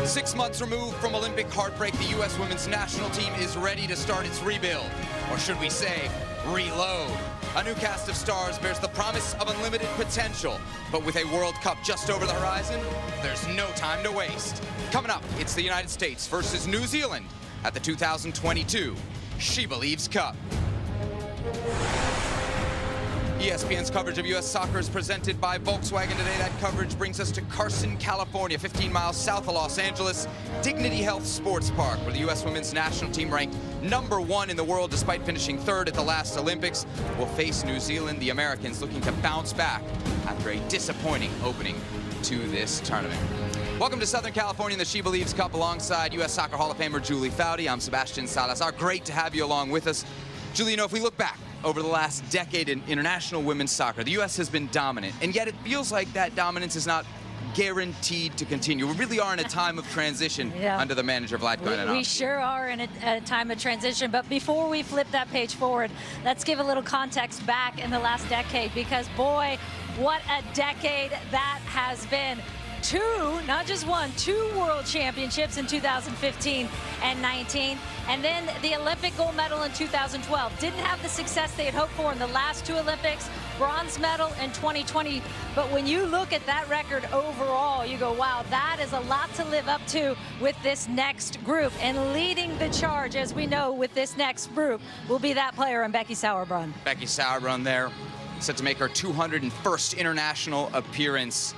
6 months removed from Olympic heartbreak, the U.S. women's national team is ready to start its rebuild. Or should we say, reload? A new cast of stars bears the promise of unlimited potential. But with a World Cup just over the horizon, there's no time to waste. Coming up, it's the United States versus New Zealand at the 2022 SheBelieves Cup. ESPN's coverage of U.S. soccer is presented by Volkswagen today. That coverage brings us to Carson, California, 15 miles south of Los Angeles, Dignity Health Sports Park, where the U.S. women's national team, ranked #1 in the world despite finishing 3rd at the last Olympics, will face New Zealand, the Americans looking to bounce back after a disappointing opening to this tournament. Welcome to Southern California in the SheBelieves Cup alongside U.S. Soccer Hall of Famer Julie Foudy. I'm Sebastian Salazar. Great to have you along with us. Julie, if we look back over the last decade in international women's soccer, the U.S. has been dominant, and yet it feels like that dominance is not guaranteed to continue. We really are in a time of transition under the manager, Vlatko Ananoski. We sure are in a time of transition, but before we flip that page forward, let's give a little context back in the last decade, because boy, what a decade that has been. Two, not just one, 2 world championships in 2015 and 19, and then the Olympic gold medal in 2012. Didn't have the success they had hoped for in the last 2 Olympics, bronze medal in 2020. But when you look at that record overall, you go, wow, that is a lot to live up to with this next group. And leading the charge, as we know, with this next group will be that player in Becky Sauerbrunn. Becky Sauerbrunn there, set to make her 201st international appearance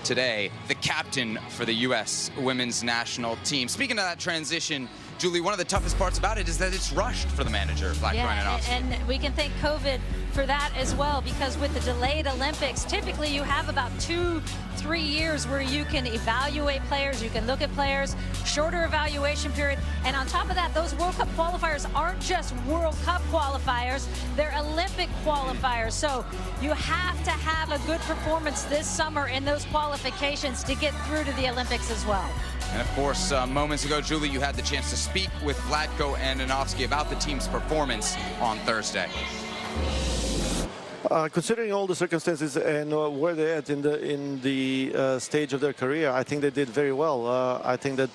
today, the captain for the U.S. women's national team. Speaking of that transition, Julie, one of the toughest parts about it is that it's rushed for the manager, Vlatko Ananoski. And we can thank COVID for that as well, because with the delayed Olympics, typically you have about 2-3 years where you can evaluate players, you can look at players, shorter evaluation period, and on top of that, those World Cup qualifiers aren't just World Cup qualifiers, they're Olympic qualifiers. So you have to have a good performance this summer in those qualifications to get through to the Olympics as well. And of course, moments ago, Julie, you had the chance to speak with Vlatko Ananoski about the team's performance on Thursday. Considering all the circumstances and where they're at in the stage of their career, I think they did very well. I think that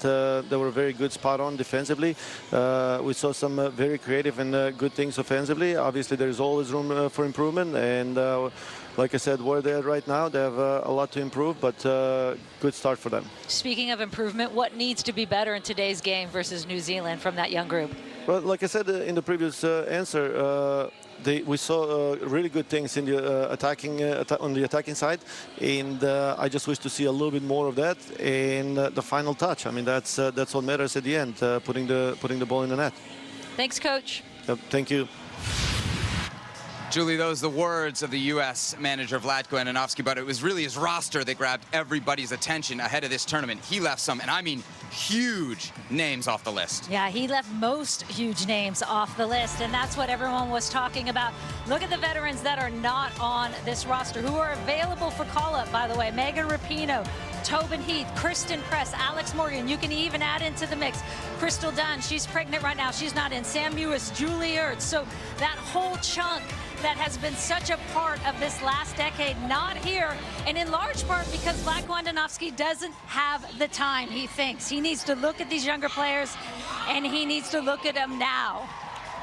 they were very good, spot on defensively. We saw some very creative and good things offensively. Obviously, there's always room for improvement, and like I said, where they're at right now, they have a lot to improve, but good start for them. Speaking of improvement, what needs to be better in today's game versus New Zealand from that young group? Well, like I said in the previous answer, we saw really good things in the on the attacking side, and I just wish to see a little bit more of that. And the final touch, I mean, that's what matters at the end, putting the ball in the net. Thanks, Coach. Yep, thank you. Julie, those are the words of the U.S. manager, Vlatko Ananoski, but it was really his roster that grabbed everybody's attention ahead of this tournament. He left some, and I mean huge names off the list. Yeah, he left most huge names off the list, and that's what everyone was talking about. Look at the veterans that are not on this roster, who are available for call-up, by the way. Megan Rapinoe, Tobin Heath, Kristen Press, Alex Morgan. You can even add into the mix Crystal Dunn. She's pregnant right now. She's not in. Sam Mewis, Julie Ertz. So that whole chunk that has been such a part of this last decade, not here, and in large part because Vlatko Ananoski doesn't have the time, he thinks. He needs to look at these younger players, and he needs to look at them now.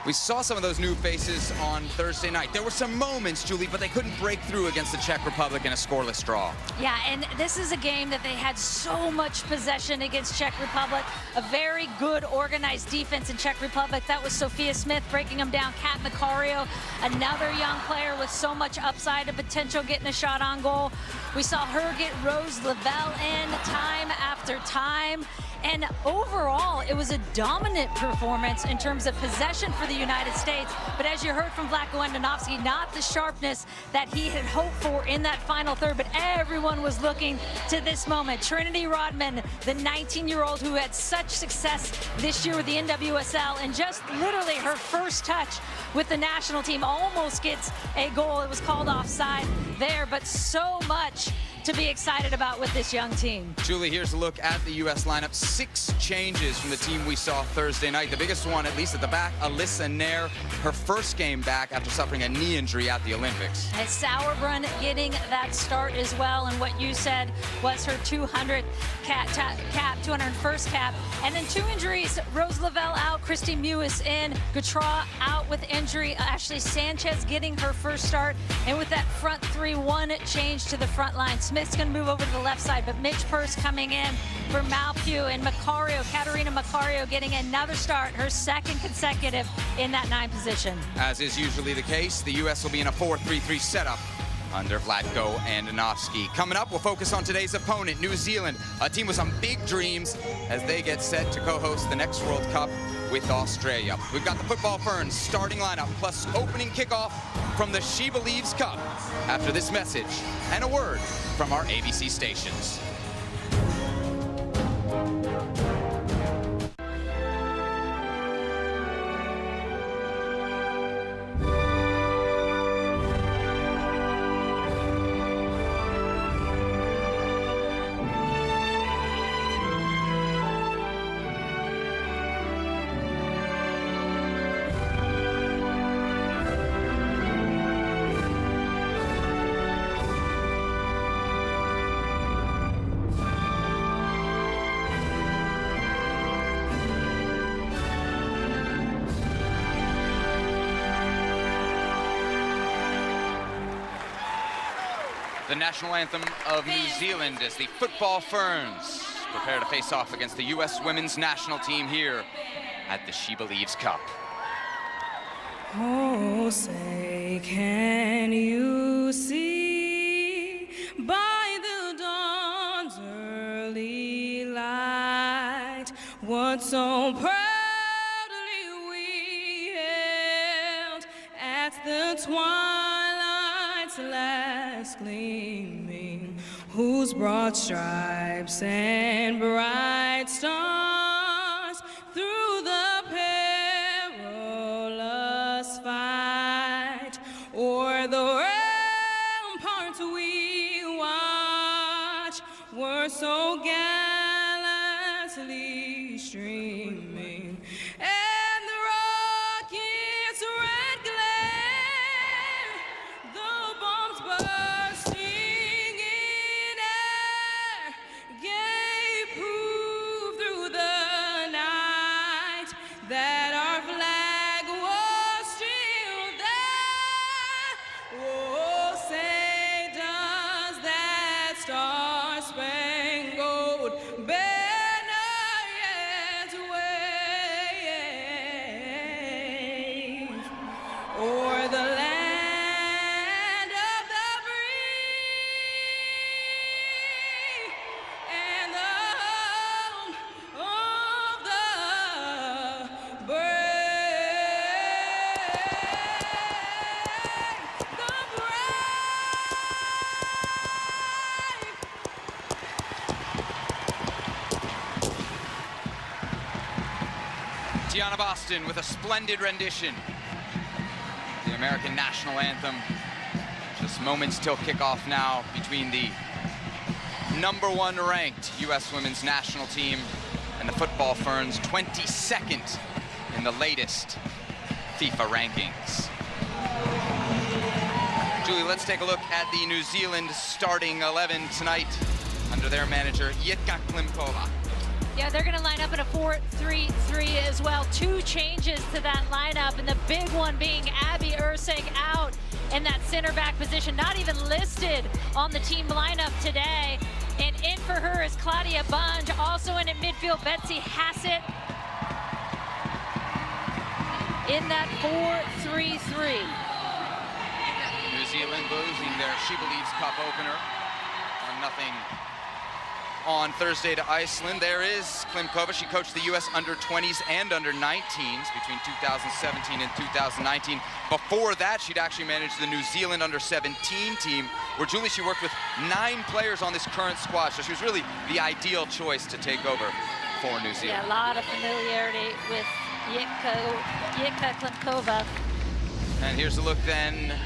We saw some of those new faces on Thursday night. There were some moments, Julie, but they couldn't break through against the Czech Republic in a scoreless draw. Yeah, and this is a game that they had so much possession against Czech Republic. A very good organized defense in Czech Republic. That was Sophia Smith breaking them down. Kat Macario, another young player with so much upside and potential, getting a shot on goal. We saw her get Rose Lavelle in time after time. And overall, it was a dominant performance in terms of possession for the United States. But as you heard from Vlatko Ananoski, not the sharpness that he had hoped for in that final third. But everyone was looking to this moment. Trinity Rodman, the 19-year-old who had such success this year with the NWSL, and just literally her first touch with the national team almost gets a goal. It was called offside there, but so much to be excited about with this young team. Julie, here's a look at the U.S. lineup. 6 changes from the team we saw Thursday night. The biggest one, at least at the back, Alyssa Nair, her first game back after suffering a knee injury at the Olympics. And Sauerbrunn getting that start as well, and what you said was her 200th cap, 201st cap. And then 2 injuries, Rose Lavelle out, Christy Mewis in, Gautrat out with injury, Ashley Sanchez getting her first start, and with that front 3-1 change to the front line. Smith's going to move over to the left side, but Mitch Purse coming in for Malpew, and Macario, Katarina Macario getting another start, her 2nd consecutive in that 9 position. As is usually the case, the U.S. will be in a 4-3-3 setup under Vlatko Andonovski. Coming up, we'll focus on today's opponent, New Zealand, a team with some big dreams as they get set to co-host the next World Cup with Australia. We've got the Football Ferns starting lineup plus opening kickoff from the SheBelieves Cup after this message and a word from our ABC stations. The national anthem of New Zealand as the Football Ferns prepare to face off against the U.S. women's national team here at the SheBelieves Cup. Oh, say, can you see by the dawn's early light what so proudly we held at the twilight's last gleaming, whose broad stripes and bright stars through the perilous fight o'er the ramparts we watch were so gallantly streaming, and the rocket's red glare, the bombs bursting in air, gave proof through the night that our flag was still there. Oh, say does that star-spangled banner yet wave o'er the land of the free and the home of the brave, the brave. Tiana Boston with a splendid rendition. The American national anthem. Just moments till kickoff now between the #1 ranked U.S. women's national team and the Football Ferns, 22nd in the latest FIFA rankings. Julie, let's take a look at the New Zealand starting 11 tonight under their manager, Jitka Klimkova. Yeah, they're going to line up in a 4-3-3 as well. 2 changes to that lineup, and the big one being Abby Ursig out in that center back position, not even listed on the team lineup today. And in for her is Claudia Bunge, also in at midfield, Betsy Hassett in that 4-3-3. New Zealand losing their SheBelieves Cup opener 1-0 on Thursday to Iceland. There is Klimkova. She coached the U.S. under-20s and under-19s between 2017 and 2019. Before that, she'd actually managed the New Zealand under-17 team, where, Julie, she worked with 9 players on this current squad, so she was really the ideal choice to take over for New Zealand. Yeah, a lot of familiarity with Jitka Klimkova. And here's a look then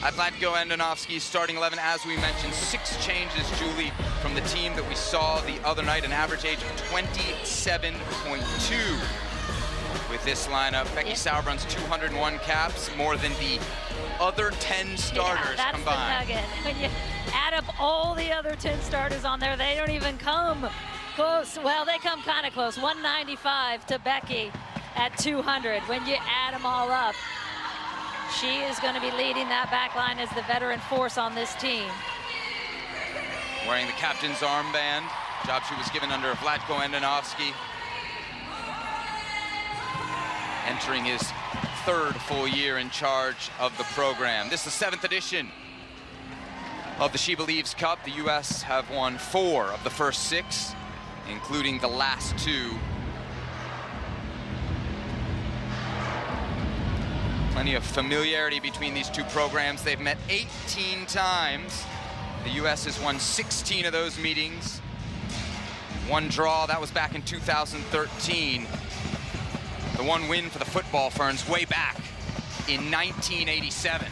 Vlatko Andonovski's starting 11, as we mentioned, 6 changes, Julie, from the team that we saw the other night, an average age of 27.2. With this lineup, Becky Sauerbrun's 201 caps, more than the other 10 starters that's combined. The nugget. When you add up all the other 10 starters on there, they don't even come close. Well, they come kind of close. 195 to Becky at 200. When you add them all up, she is going to be leading that back line as the veteran force on this team. Wearing the captain's armband, job she was given under Vlatko Andonovski. Entering his 3rd full year in charge of the program. This is the 7th edition of the SheBelieves Cup. The U.S. have won 4 of the first 6, including the last 2. Plenty of familiarity between these 2 programs. They've met 18 times. The U.S. has won 16 of those meetings. 1 draw, that was back in 2013. The 1 win for the football Ferns way back in 1987.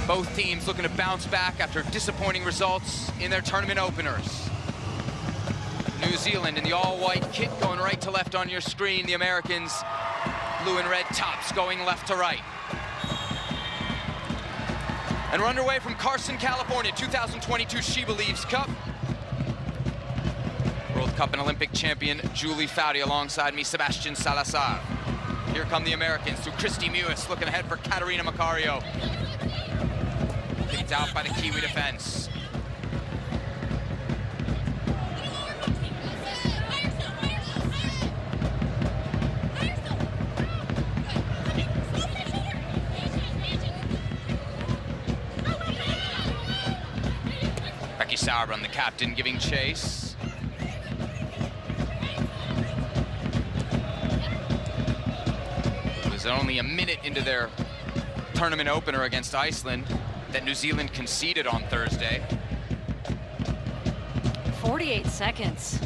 Both teams looking to bounce back after disappointing results in their tournament openers. New Zealand in the all-white kit going right to left on your screen. The Americans, blue and red tops going left to right. And we're underway from Carson, California, 2022 SheBelieves Cup. World Cup and Olympic champion Julie Foudy alongside me, Sebastian Salazar. Here come the Americans through Christy Mewis, looking ahead for Caterina Macario. Kicked out by the Kiwi defense. Sauerbrunn, the captain, giving chase. It was only a minute into their tournament opener against Iceland that New Zealand conceded on Thursday. 48 seconds.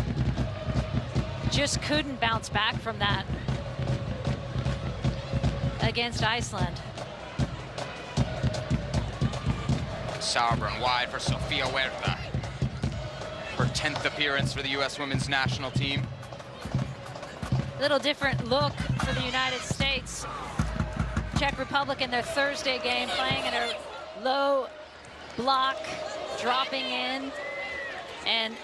Just couldn't bounce back from that against Iceland. Sauerbrunn wide for Sofia Huerta. Her 10th appearance for the U.S. women's national team. Little different look for the United States. Czech Republic in their Thursday game playing in a low block, dropping in. And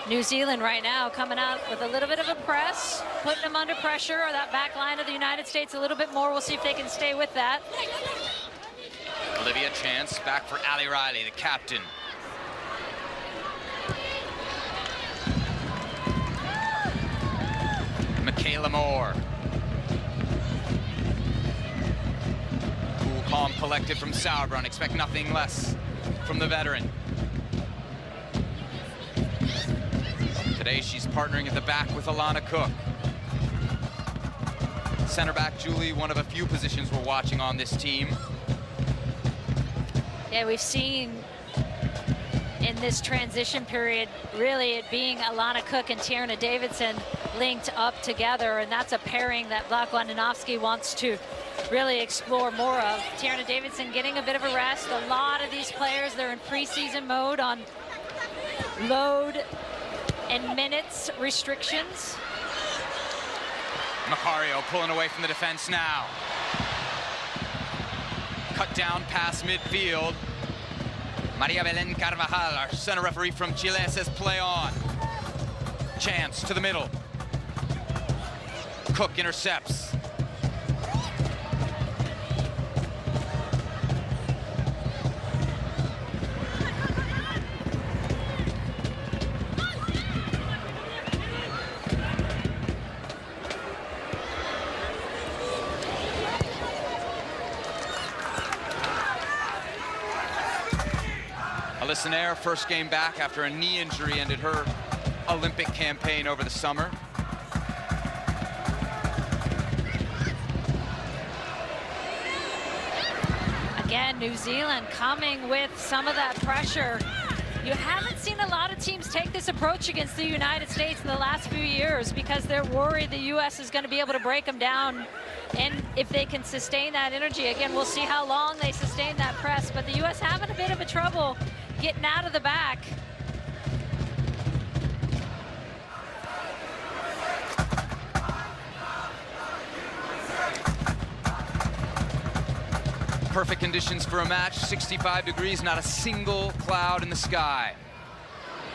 New Zealand right now coming out with a little bit of a press, putting them under pressure, or that back line of the United States a little bit more. We'll see if they can stay with that. Olivia Chance back for Ali Riley, the captain. Michaela Moore. Cool, calm, collected from Sauerbrunn. Expect nothing less from the veteran. Today she's partnering at the back with Alana Cook. Center back, Julie, one of a few positions we're watching on this team. Yeah, we've seen in this transition period, really it being Alana Cook and Tierna Davidson linked up together, and that's a pairing that Vlatko Andonovski wants to really explore more of. Tierna Davidson getting a bit of a rest. A lot of these players, they're in preseason mode on load and minutes restrictions. Macario pulling away from the defense now. Cut down past midfield. Maria Belén Carvajal, our center referee from Chile, says play on. Chance to the middle. Cook intercepts. Alyssa Nair, first game back after a knee injury, ended her Olympic campaign over the summer. Again, New Zealand coming with some of that pressure You haven't seen a lot of teams take this approach against the United States in the last few years because they're worried the U.S. is going to be able to break them down. And if they can sustain that energy, again, we'll see how long they sustain that press. But the U.S. having a bit of a trouble getting out of the back. Perfect conditions for a match, 65 degrees, not a single cloud in the sky.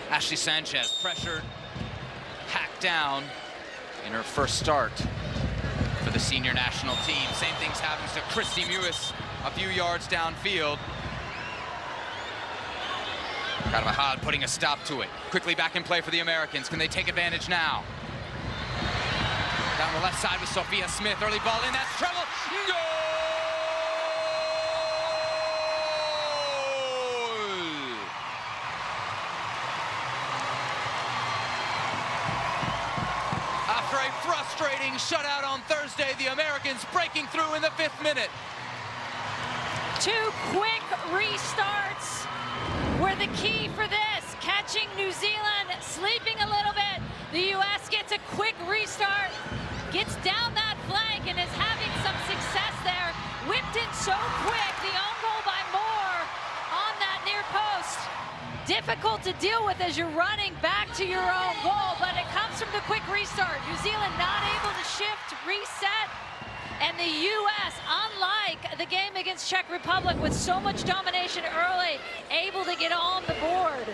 Ashley Sanchez pressured, hacked down in her first start for the senior national team. Same things happens to Christy Mewis a few yards downfield. Carvajal putting a stop to it. Quickly back in play for the Americans. Can they take advantage now? Down the left side with Sophia Smith. Early ball in, that's trouble. Goal! After a frustrating shutout on Thursday, the Americans breaking through in the 5th minute. 2 quick restarts were the key for this. Catching New Zealand, sleeping a little bit. The U.S. gets a quick restart, gets down that flank, and is having some success there. Whipped in so quick, the own goal by Moore on that near post. Difficult to deal with as you're running back to your own goal, but it comes from the quick restart. New Zealand not able to shift, reset, and the U.S., unlike the game against Czech Republic with so much domination early, able to get on the board.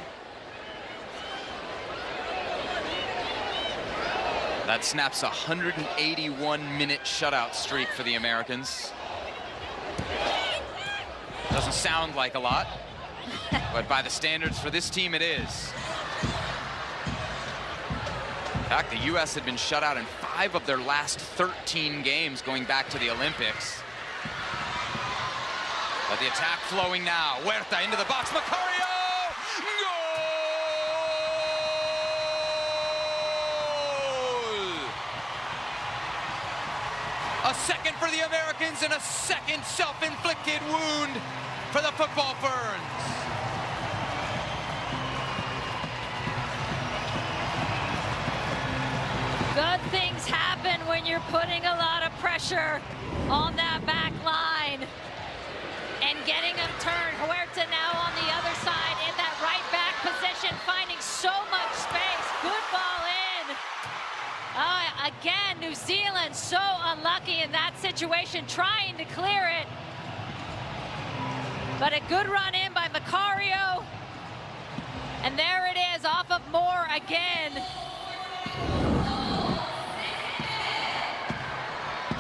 That snaps a 181-minute shutout streak for the Americans. Doesn't sound like a lot, but by the standards for this team, it is. In fact, the U.S. had been shut out in 5 of their last 13 games going back to the Olympics. But the attack flowing now. Huerta into the box. Macario! A second for the Americans and a second self-inflicted wound for the football Ferns. Good things happen when you're putting a lot of pressure on that back line and getting them turned. Huerta now on the other side in that right back position, finding so much space. Good ball in. Again, New Zealand so unlucky in that situation, trying to clear it. But a good run in by Macario. And there it is, off of Moore again.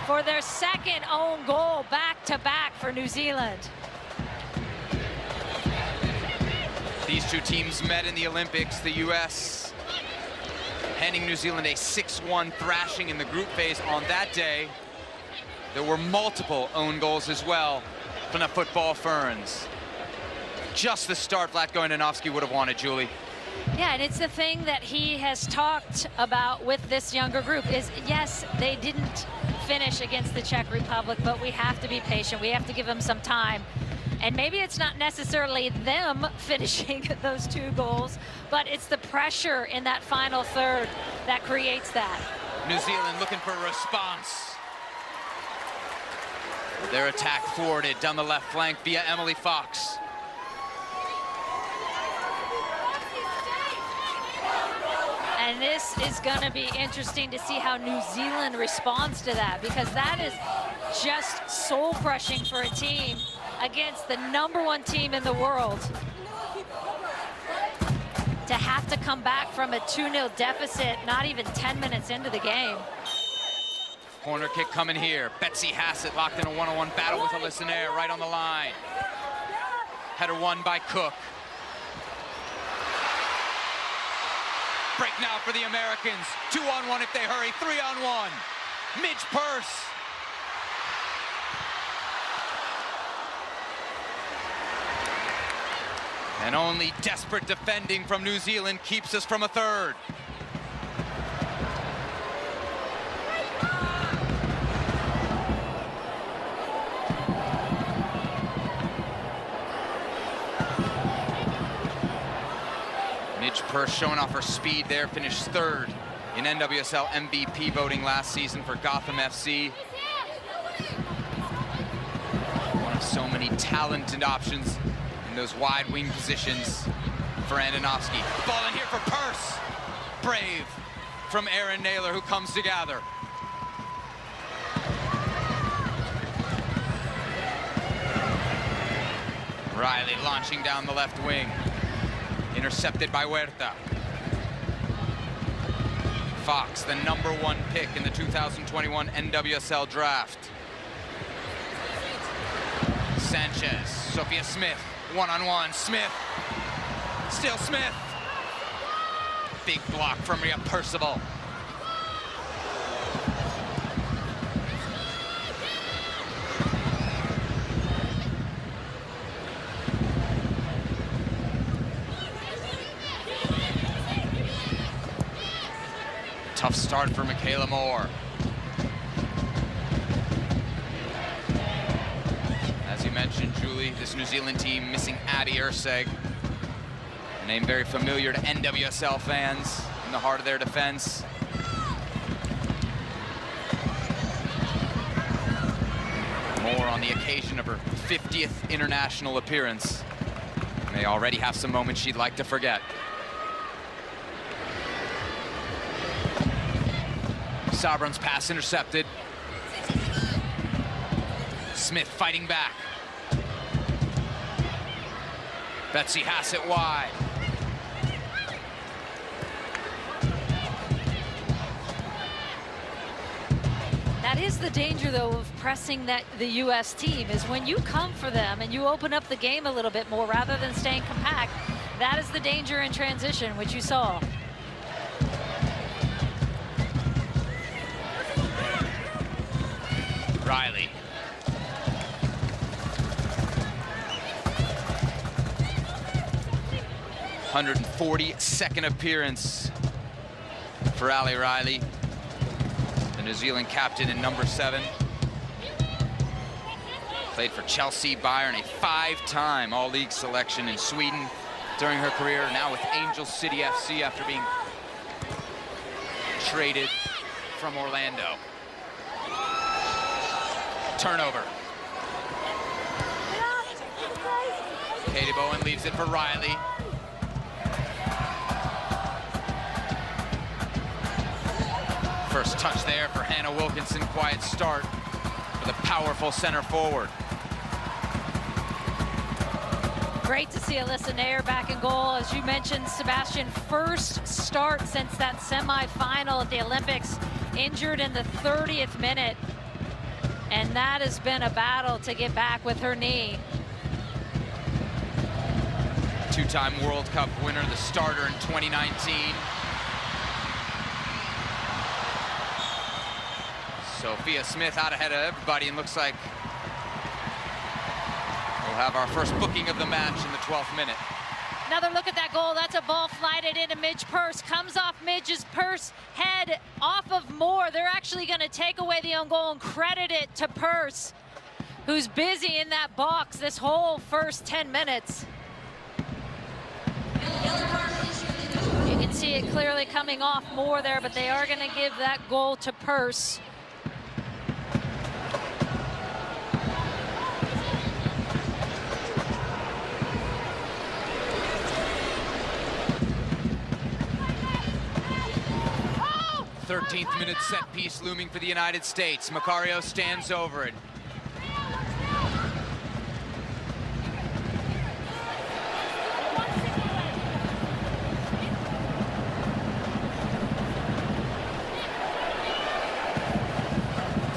For their second own goal back-to-back for New Zealand. These two teams met in the Olympics. The U.S. handing New Zealand a 6-1 thrashing in the group phase on that day. There were multiple own goals as well from the football Ferns. Just the start Vlatko Andonovski would have wanted, Julie. Yeah, and it's the thing that he has talked about with this younger group is, yes, they didn't finish against the Czech Republic, but we have to be patient. We have to give them some time. And maybe it's not necessarily them finishing those 2 goals, but it's the pressure in that final third that creates that. New Zealand looking for a response. Their attack forwarded down the left flank via Emily Fox. And this is going to be interesting to see how New Zealand responds to that, because that is just soul-crushing for a team against the #1 team in the world. To have to come back from a 2-0 deficit, not even 10 minutes into the game. Corner kick coming here. Betsy Hassett locked in a one-on-one battle with Alyssa Nair right on the line. Header won by Cook. Break now for the Americans. 2-on-1 if they hurry, 3-on-1. Midge Purse. And only desperate defending from New Zealand keeps us from a third. Purse showing off her speed there, finished third in NWSL MVP voting last season for Gotham FC. One of so many talented options in those wide wing positions for Andonovski. Ball in here for Purse. Brave from Erin Naylor, who comes to gather. Riley launching down the left wing. Intercepted by Huerta. Fox, the #1 pick in the 2021 NWSL draft. Sanchez, Sophia Smith, one-on-one, Smith. Still Smith. Big block from Rhea Percival. Tough start for Michaela Moore. As you mentioned, Julie, this New Zealand team missing Abby Erceg. A name very familiar to NWSL fans in the heart of their defense. Moore on the occasion of her 50th international appearance may already have some moments she'd like to forget. Sabran's pass intercepted. Smith fighting back. Betsy Hassett wide. That is the danger, though, of pressing the U.S. team, is when you come for them and you open up the game a little bit more rather than staying compact. That is the danger in transition, which you saw. Riley. #142nd appearance for Ali Riley, the New Zealand captain in #7. Played for Chelsea, Bayern, a 5-time All-League selection in Sweden during her career. Now with Angel City FC after being traded from Orlando. Turnover. Katie Bowen leaves it for Riley. First touch there for Hannah Wilkinson. Quiet start for the powerful center forward. Great to see Alyssa Nair back in goal. As you mentioned, Sebastian, first start since that semifinal at the Olympics. Injured in the 30th minute. And that has been a battle to get back with her knee. Two-time World Cup winner, the starter in 2019. Sophia Smith out ahead of everybody, and looks like we'll have our first booking of the match in the 12th minute. Another look at that goal. That's a ball flighted into Midge Purse. Comes off Midge's Purse head off of Moore. They're actually going to take away the own goal and credit it to Purse, who's busy in that box this whole first 10 minutes. You can see it clearly coming off Moore there, but they are going to give that goal to Purse. Oh! 13th minute set piece looming for the United States. Macario stands over it.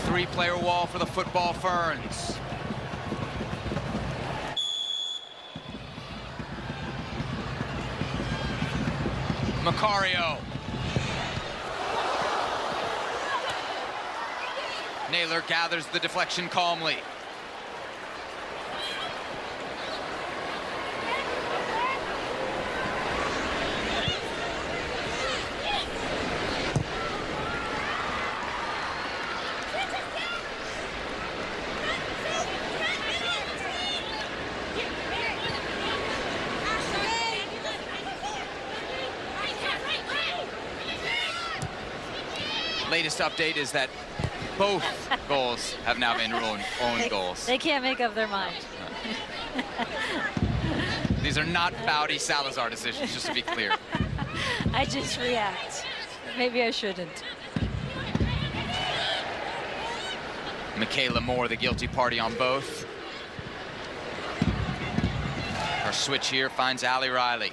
Three-player wall for the football Ferns. Macario. Naylor gathers the deflection calmly. latest update is that both goals have now been own goals. They can't make up their mind. These are not Bowdy Salazar decisions, just to be clear. I just react. Maybe I shouldn't. Michaela Moore, the guilty party on both. Her switch here finds Allie Riley.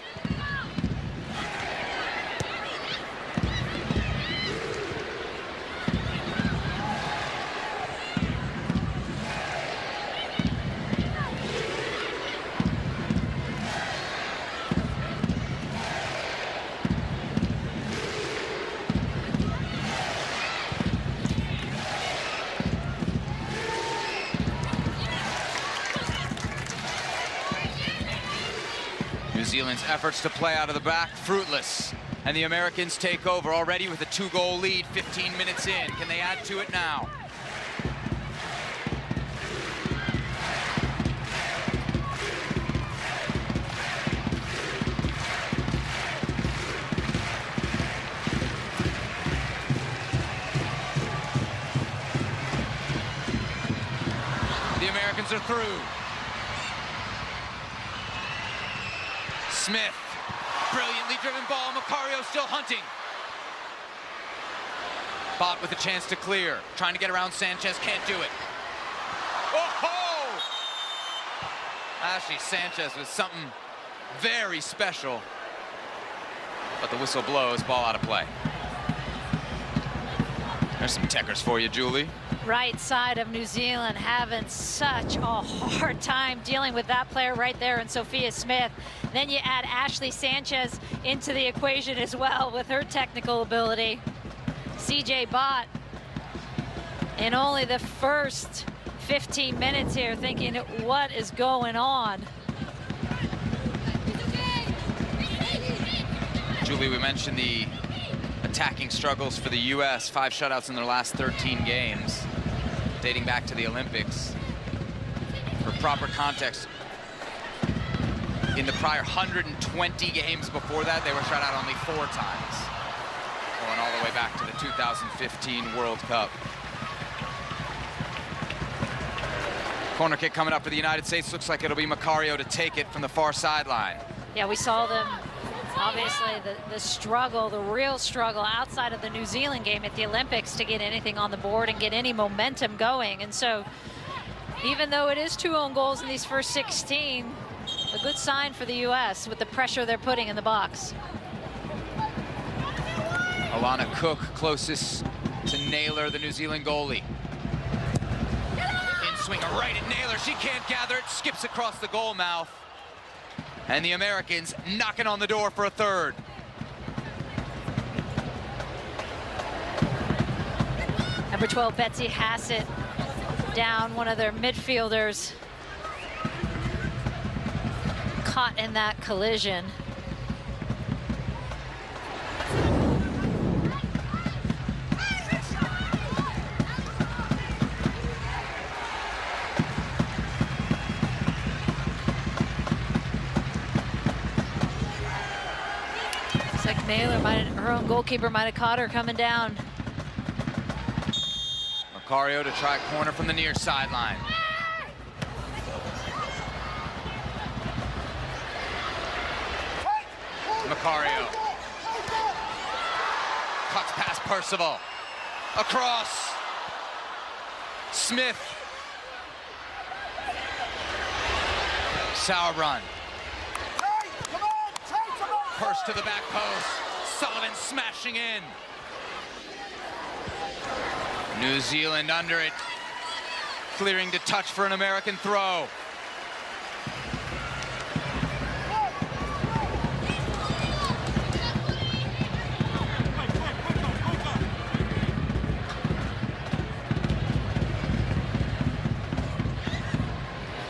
New Zealand's efforts to play out of the back, fruitless. And the Americans take over already with a 2-goal lead, 15 minutes in. Can they add to it now? The Americans are through. Smith, brilliantly driven ball. Macario still hunting. Bott with a chance to clear. Trying to get around Sanchez, can't do it. Oh-ho! Ashley Sanchez with something very special. But the whistle blows, ball out of play. There's some techers for you, Julie. Right side of New Zealand having such a hard time dealing with that player right there in Sophia Smith. Then you add Ashley Sanchez into the equation as well with her technical ability. CJ Bott in only the first 15 minutes here thinking, what is going on? Julie, we mentioned the attacking struggles for the U.S. 5 shutouts in their last 13 games, dating back to the Olympics. For proper context, in the prior 120 games before that, they were shut out only 4 times, going all the way back to the 2015 World Cup. Corner kick coming up for the United States. Looks like it'll be Macario to take it from the far sideline. Yeah, we saw them, obviously, the struggle, the real struggle outside of the New Zealand game at the Olympics to get anything on the board and get any momentum going. And so, even though it is 2 own goals in these first 16, a good sign for the U.S. with the pressure they're putting in the box. Alana Cook closest to Naylor, the New Zealand goalie. In swinger right at Naylor. She can't gather it, skips across the goal mouth. And the Americans knocking on the door for a third. Number 12, Betsy Hassett, down, one of their midfielders. Caught in that collision. Looks like Naylor her own goalkeeper might have caught her coming down. Macario to try corner from the near sideline. Macario. Cuts past Percival. Across. Smith. Sauerbrunn. Hurst to the back post. Sullivan smashing in. New Zealand under it. Clearing to touch for an American throw.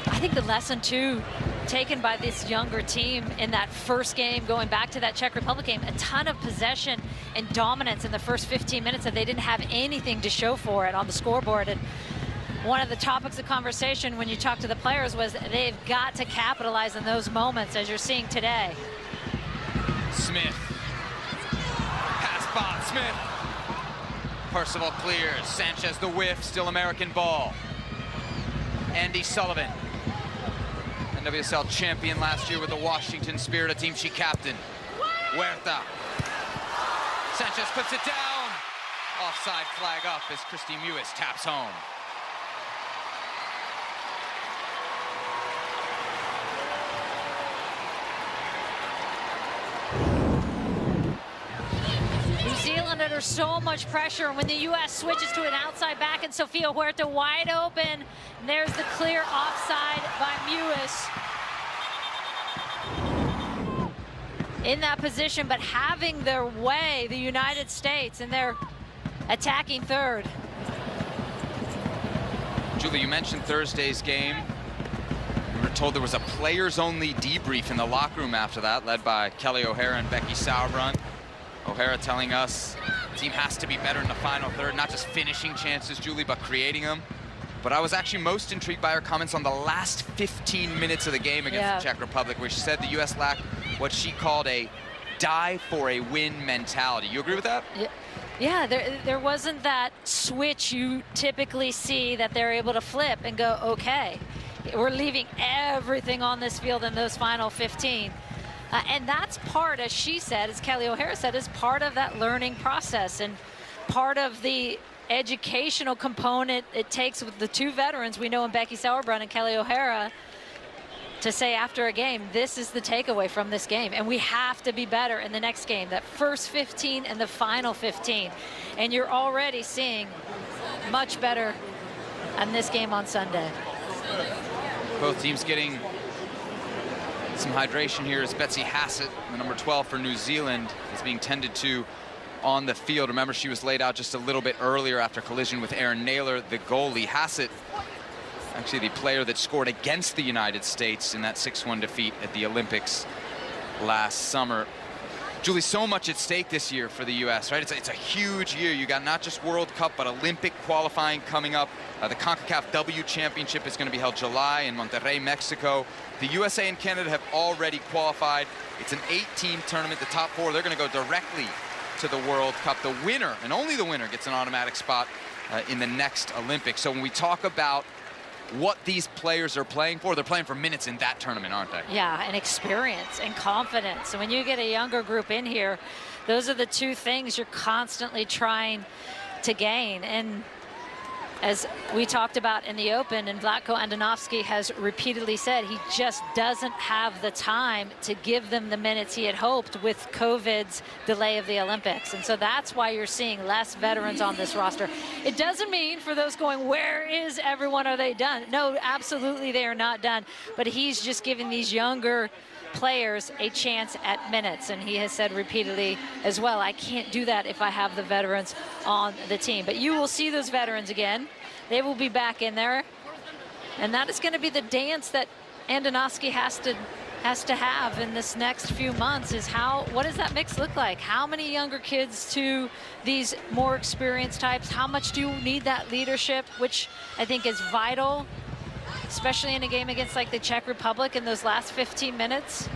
I think the lesson too taken by this younger team in that first game, going back to that Czech Republic game, a ton of possession and dominance in the first 15 minutes that they didn't have anything to show for it on the scoreboard. And one of the topics of conversation when you talk to the players was they've got to capitalize on those moments, as you're seeing today. Smith. Pass Bott. Smith. Percival clears. Sanchez the whiff, still American ball. Andy Sullivan, NWSL champion last year with the Washington Spirit, a team she captained. Huerta. Sanchez puts it down. Offside flag up as Christy Mewis taps home. New Zealand under so much pressure. When the U.S. switches to an outside back and Sofia Huerta wide open, and there's the clear offside by Mewis. In that position, but having their way, the United States, and they're attacking third. Julie, you mentioned Thursday's game. We were told there was a players-only debrief in the locker room after that, led by Kelly O'Hara and Becky Sauerbrunn. O'Hara telling us the team has to be better in the final third, not just finishing chances, Julie, but creating them. But I was actually most intrigued by her comments on the last 15 minutes of the game against the Czech Republic, where she said the U.S. lacked what she called a die-for-a-win mentality. You agree with that? Yeah, there wasn't that switch you typically see that they're able to flip and go, okay, we're leaving everything on this field in those final 15. And that's part, as she said, as Kelly O'Hara said, is part of that learning process and part of the educational component it takes with the two veterans we know in Becky Sauerbrunn and Kelly O'Hara to say after a game, this is the takeaway from this game. And we have to be better in the next game, that first 15 and the final 15. And you're already seeing much better in this game on Sunday. Both teams getting some hydration here as Betsy Hassett, the number 12 for New Zealand, is being tended to on the field. Remember, she was laid out just a little bit earlier after collision with Erin Naylor, the goalie. Hassett, actually the player that scored against the United States in that 6-1 defeat at the Olympics last summer. Julie, so much at stake this year for the U.S., right? It's a huge year. You got not just World Cup, but Olympic qualifying coming up. The CONCACAF W Championship is going to be held July in Monterrey, Mexico. The USA and Canada have already qualified. It's an 8-team tournament. The top 4, they're going to go directly to the World Cup. The winner, and only the winner, gets an automatic spot in the next Olympics. So when we talk about what these players are playing for, they're playing for minutes in that tournament, aren't they? Yeah, and experience and confidence. And when you get a younger group in here, those are the two things you're constantly trying to gain. And as we talked about in the Open, and Vlatko Andonovski has repeatedly said, he just doesn't have the time to give them the minutes he had hoped with COVID's delay of the Olympics. And so that's why you're seeing less veterans on this roster. It doesn't mean, for those going, where is everyone? Are they done? No, absolutely they are not done. But he's just giving these younger players a chance at minutes, and he has said repeatedly as well, I can't do that if I have the veterans on the team. But you will see those veterans again. They will be back in there, and that is going to be the dance that Andonovski has to have in this next few months. Is what does that mix look like? How many younger kids to these more experienced types? How much do you need that leadership, which I think is vital, especially in a game against like the Czech Republic in those last 15 minutes?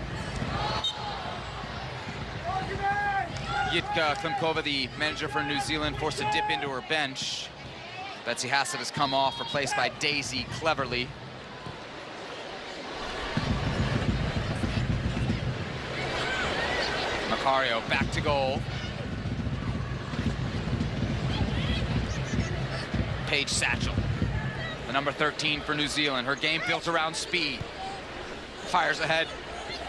Jitka Klimkova, the manager for New Zealand, forced to dip into her bench. Betsy Hassett has come off, replaced by Daisy Cleverly. Macario back to goal. Paige Satchel, the number 13 for New Zealand. Her game built around speed. Fires ahead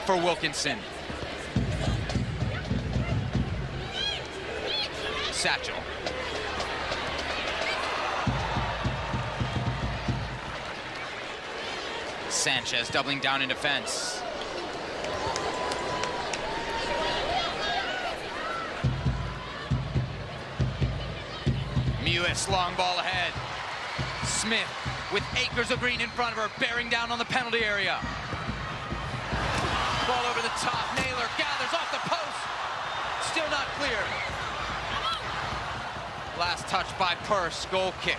for Wilkinson. Satchel. Sanchez doubling down in defense. Mewis, long ball ahead. Smith with acres of green in front of her, bearing down on the penalty area. Ball over the top. Naylor gathers off the post. Still not clear. Last touch by Purse. Goal kick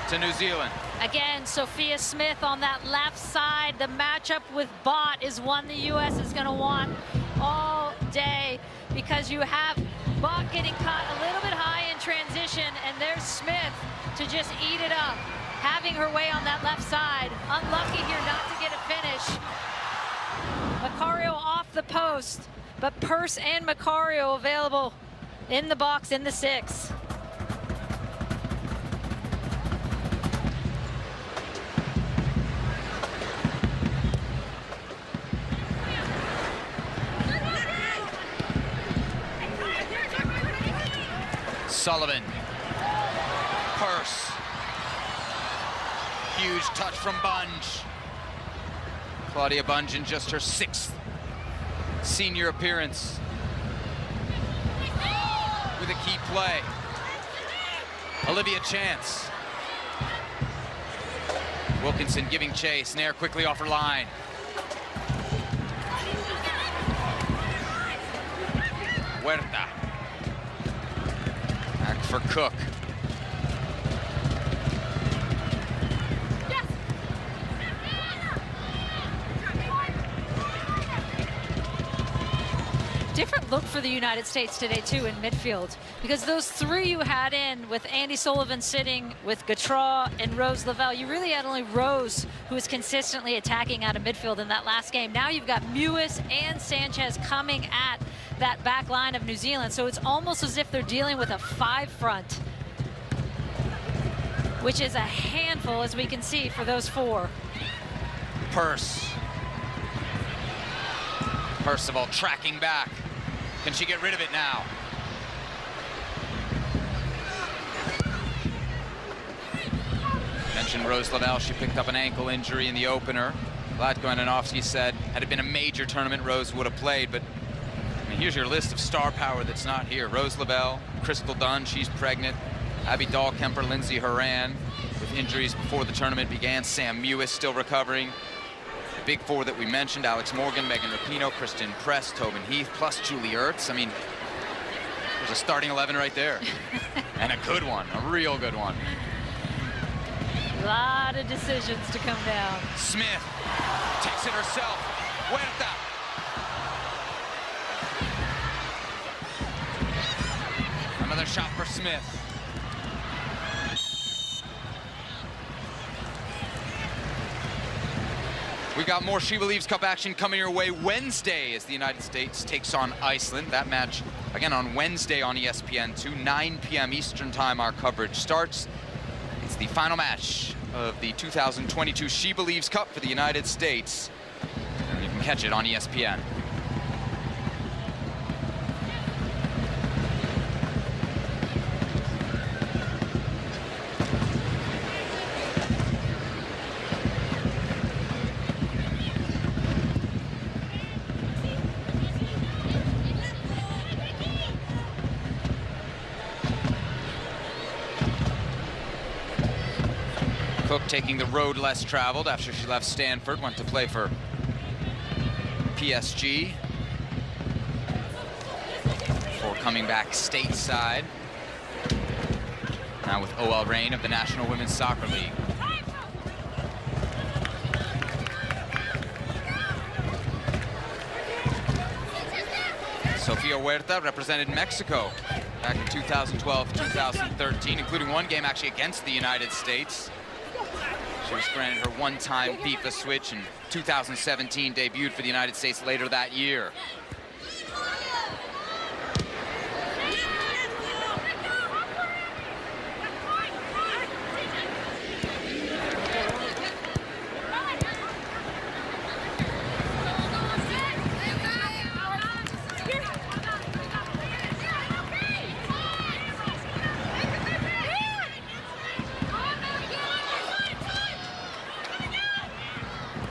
to New Zealand. Again, Sophia Smith on that left side. The matchup with Bott is one the U.S. is going to want all day, because you have Bott getting caught a little bit high in transition, and there's Smith to just eat it up, having her way on that left side. Unlucky here not to get a finish. Macario off the post, but Purse and Macario available in the box in the 6. Sullivan. Purse. Huge touch from Bunge. Claudia Bunge in just her 6th senior appearance. With a key play. Olivia Chance. Wilkinson giving chase. Nair quickly off her line. Huerta. Back for Cook. Different look for the United States today, too, in midfield, because those 3 you had in with Andy Sullivan sitting, with Gautrat and Rose Lavelle, you really had only Rose who was consistently attacking out of midfield in that last game. Now you've got Mewis and Sanchez coming at that back line of New Zealand, so it's almost as if they're dealing with a 5 front, which is a handful, as we can see, for those 4. Purse. Percival tracking back. Can she get rid of it now? Mentioned Rose Lavelle. She picked up an ankle injury in the opener. Vlatko Ananovsky said, had it been a major tournament, Rose would have played, but I mean, here's your list of star power that's not here. Rose Lavelle, Crystal Dunn, she's pregnant. Abby Dahlkemper, Lindsay Horan with injuries before the tournament began. Sam Mewis still recovering. The big 4 that we mentioned, Alex Morgan, Megan Rapinoe, Kristen Press, Tobin Heath, plus Julie Ertz. I mean, there's a starting 11 right there. And a good one, a real good one. A lot of decisions to come down. Smith takes it herself. Huerta. Another shot for Smith. We got more SheBelieves Cup action coming your way Wednesday as the United States takes on Iceland. That match, again, on Wednesday on ESPN2, 9 p.m. Eastern Time, our coverage starts. It's the final match of the 2022 SheBelieves Cup for the United States. And you can catch it on ESPN. Cook taking the road less traveled after she left Stanford, went to play for PSG before coming back stateside. Now with OL Reign of the National Women's Soccer League. Sofia Huerta represented Mexico back in 2012, 2013, including one game actually against the United States. She was granted her one-time FIFA switch and 2017 debuted for the United States later that year.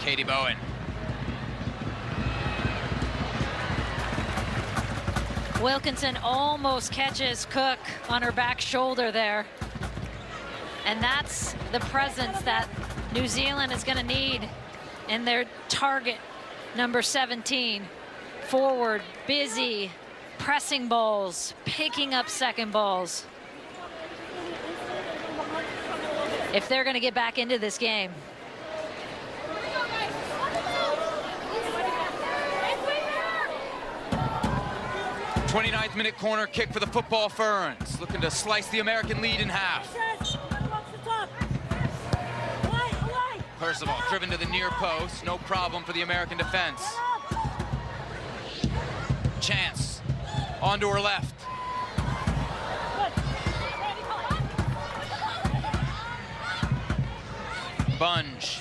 Katie Bowen. Wilkinson almost catches Cook on her back shoulder there. And that's the presence that New Zealand is going to need in their target, number 17. Forward, busy, pressing balls, picking up second balls. If they're going to get back into this game. 29th minute corner kick for the football Ferns, looking to slice the American lead in half. Percival driven to the near post, no problem for the American defense. Chance onto her left. Bunge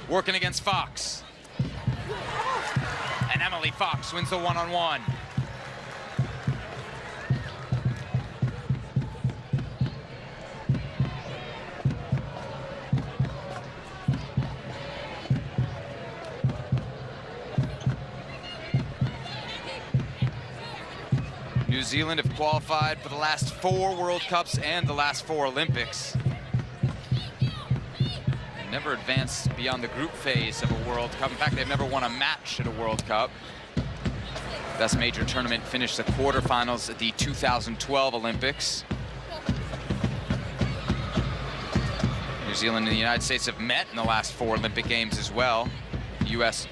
working against Fox. And Emily Fox wins the one-on-one. New Zealand have qualified for the last 4 World Cups and the last 4 Olympics. They've never advanced beyond the group phase of a World Cup. In fact, they've never won a match at a World Cup. Best major tournament finished the quarterfinals at the 2012 Olympics. New Zealand and the United States have met in the last 4 Olympic Games as well. The U.S.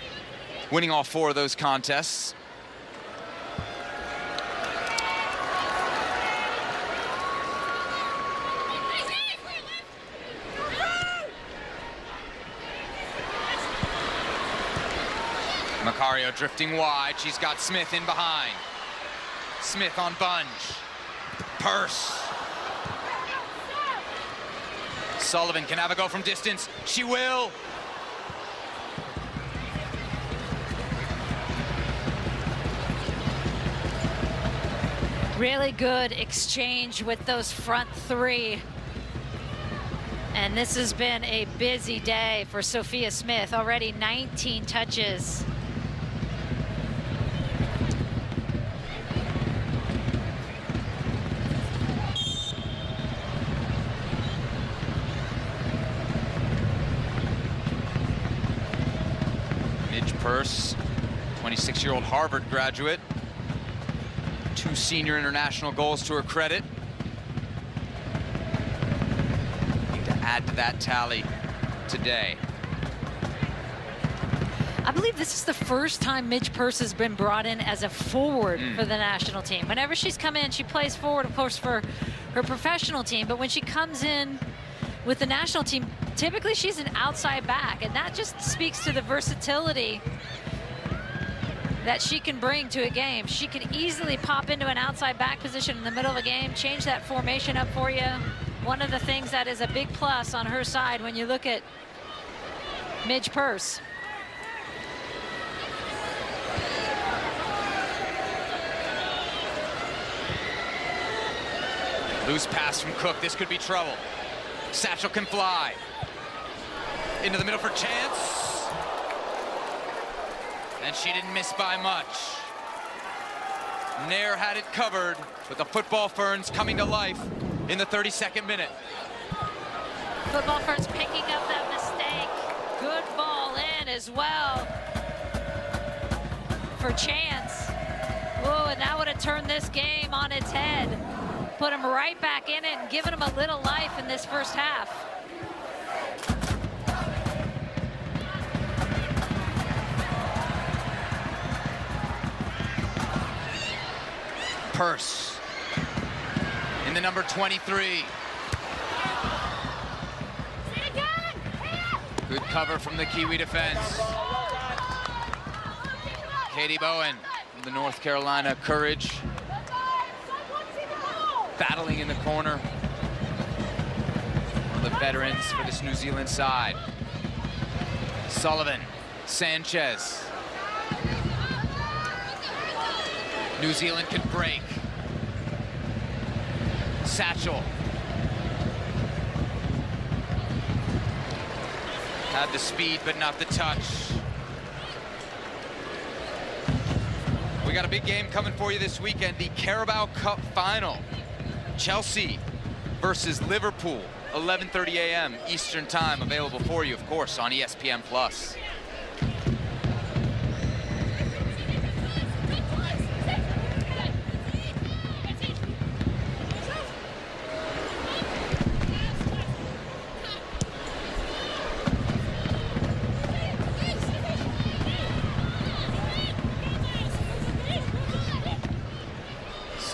winning all 4 of those contests. Macario drifting wide. She's got Smith in behind. Smith on Bunge. Purse. Sullivan can have a go from distance. She will. Really good exchange with those front 3. And this has been a busy day for Sophia Smith. Already 19 touches. Purse, 26-year-old Harvard graduate. 2 senior international goals to her credit. Need to add to that tally today. I believe this is the first time Midge Purse has been brought in as a forward for the national team. Whenever she's come in, she plays forward, of course, for her professional team. But when she comes in with the national team, typically she's an outside back, and that just speaks to the versatility that she can bring to a game. She can easily pop into an outside back position in the middle of a game, change that formation up for you. One of the things that is a big plus on her side when you look at Midge Purse. Loose pass from Cook. This could be trouble. Satchel can fly. Into the middle for Chance. And she didn't miss by much. Nair had it covered, with the football Ferns coming to life in the 32nd minute. Football Ferns picking up that mistake. Good ball in as well for Chance. Whoa, and that would have turned this game on its head. Put him right back in it and given him a little life in this first half. Purse in the number 23. Good cover from the Kiwi defense. Katie Bowen from the North Carolina Courage. Battling in the corner. One of the veterans for this New Zealand side. Sullivan, Sanchez. New Zealand can break. Satchel. Had the speed, but not the touch. We got a big game coming for you this weekend, the Carabao Cup final. Chelsea versus Liverpool, 11:30 a.m. Eastern Time, available for you, of course, on ESPN+.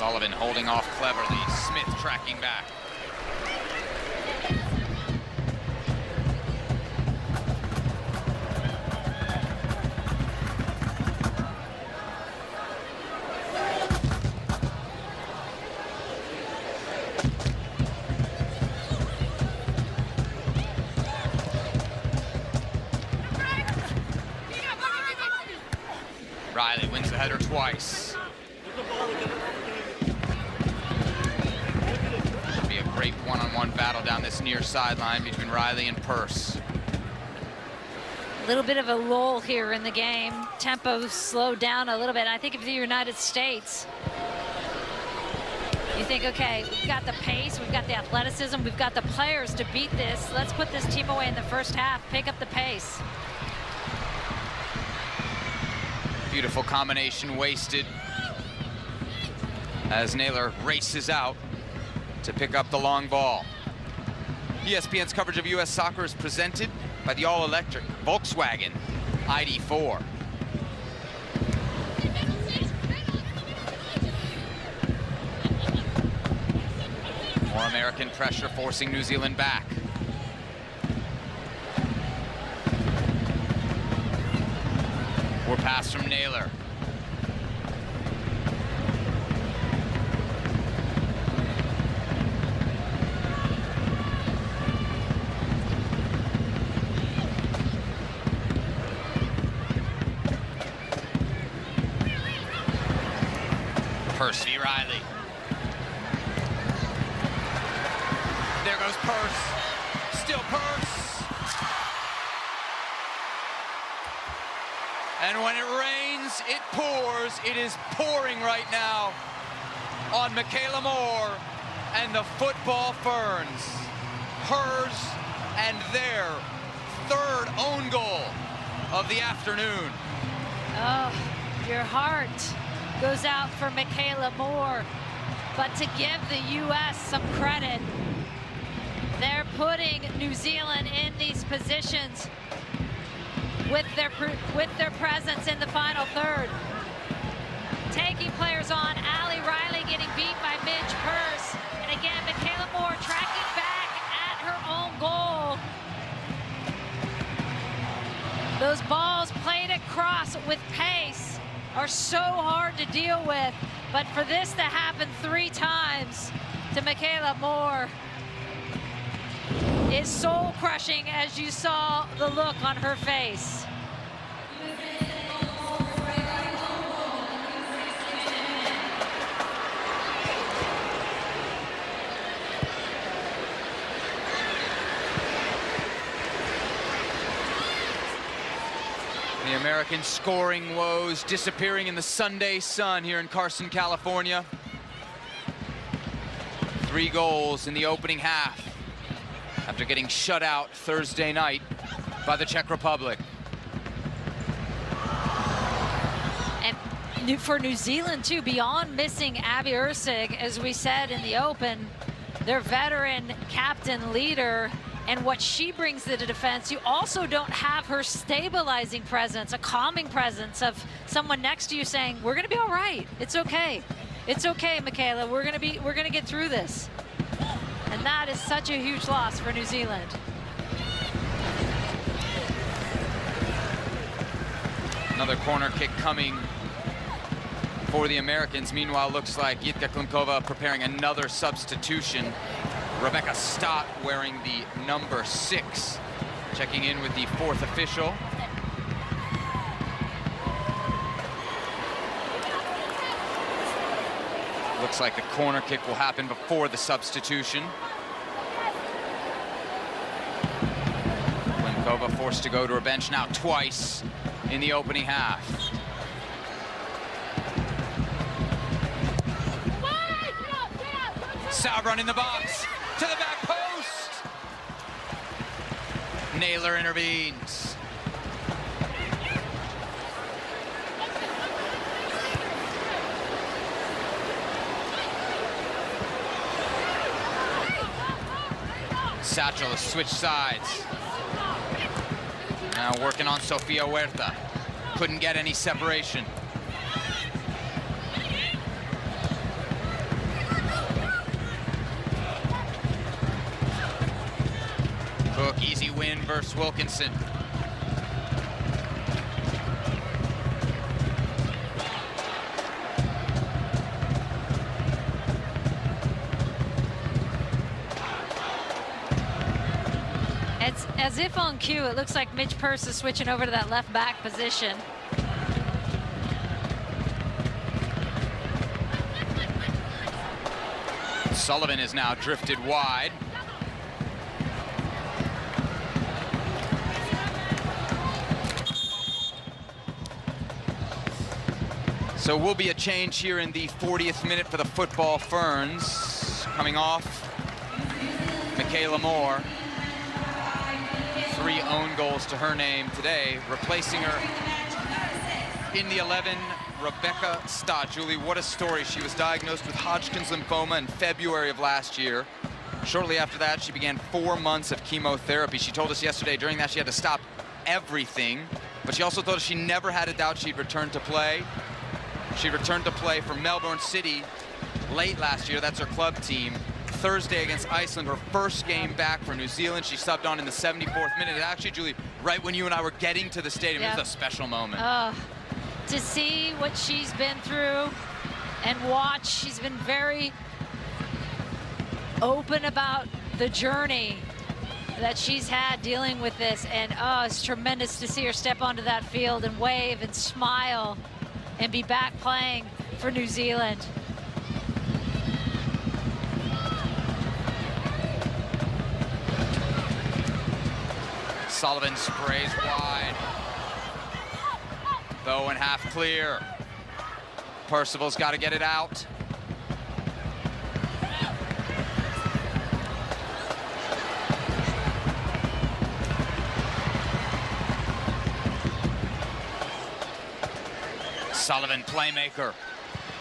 Sullivan holding off cleverly. Smith tracking back. Riley wins the header twice. Should be a great one-on-one battle down this near sideline between Riley and Purse. A little bit of a lull here in the game. Tempo slowed down a little bit. I think if the United States, you think, okay, we've got the pace, we've got the athleticism, we've got the players to beat this. Let's put this team away in the first half, pick up the pace. Beautiful combination wasted as Naylor races out to pick up the long ball. ESPN's coverage of U.S. soccer is presented by the all-electric Volkswagen ID4. More American pressure forcing New Zealand back. Poor pass from Naylor. Purse v. Riley. There goes Purse. Still Purse. And when it rains, it pours. It is pouring right now on Michaela Moore and the football Ferns. Hers and their third own goal of the afternoon. Oh, your heart goes out for Michaela Moore. But to give the U.S. some credit, they're putting New Zealand in these positions with their presence in the final third. Taking players on, Ali Riley getting beat by Midge Purse. And again, Michaela Moore tracking back at her own goal. Those balls played across with pace are so hard to deal with. But for this to happen 3 times to Michaela Moore is soul crushing, as you saw the look on her face. The American scoring woes disappearing in the Sunday sun here in Carson, California. 3 goals in the opening half after getting shut out Thursday night by the Czech Republic. And for New Zealand too, beyond missing Abby Erceg, as we said in the open, their veteran captain leader and what she brings to the defense, you also don't have her stabilizing presence, a calming presence of someone next to you saying, we're gonna be all right, it's okay. It's okay, Michaela, we're gonna get through this. And that is such a huge loss for New Zealand. Another corner kick coming for the Americans. Meanwhile, looks like Jitka Klimkova preparing another substitution. Rebecca Stott wearing the number 6, checking in with the 4th official. Looks like the corner kick will happen before the substitution. Klimkova forced to go to her bench now twice in the opening half. Sauerbrunn in the box, to the back post. Naylor intervenes. Satchel has switched sides. Now working on Sofia Huerta. Couldn't get any separation. Cook, easy win versus Wilkinson. It's as if on cue, it looks like Midge Purse is switching over to that left back position. Sullivan is now drifted wide. So will be a change here in the 40th minute for the Football Ferns. Coming off, Michaela Moore. 3 own goals to her name today. Replacing her in the 11, Rebecca Stott. Julie, what a story. She was diagnosed with Hodgkin's lymphoma in February of last year. Shortly after that, she began 4 months of chemotherapy. She told us yesterday during that she had to stop everything, but she also told us she never had a doubt she'd return to play. She returned to play for Melbourne City late last year. That's her club team. Thursday against Iceland, her first game back for New Zealand. She subbed on in the 74th minute. Actually, Julie, right when you and I were getting to the stadium, It was a special moment. To see what she's been through and watch, she's been very open about the journey that she's had dealing with this. And it's tremendous to see her step onto that field and wave and smile and be back playing for New Zealand. Sullivan sprays wide. Bowen half clear. Percival's got to get it out. Sullivan, playmaker.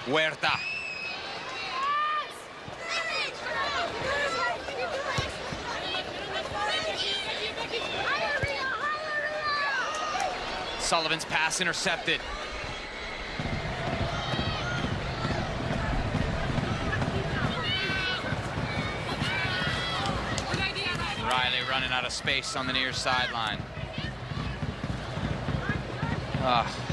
Huerta. Sullivan's pass intercepted. Riley running out of space on the near sideline.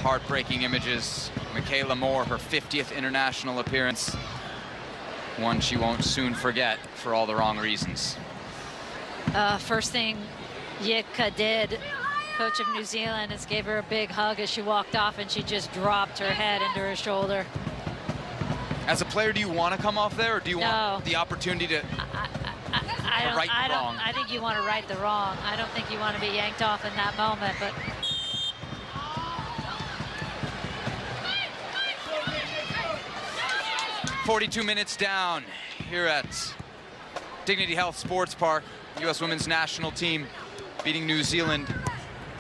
Heartbreaking images. Michaela Moore, her 50th international appearance. One she won't soon forget for all the wrong reasons. First thing Yitka did, coach of New Zealand, is gave her a big hug as she walked off, and she just dropped her head into her shoulder. As a player, do you want to come off there, or do you want the opportunity to right the wrong? I think you want to right the wrong. I don't think you want to be yanked off in that moment, but 42 minutes down here at Dignity Health Sports Park. U.S. women's national team beating New Zealand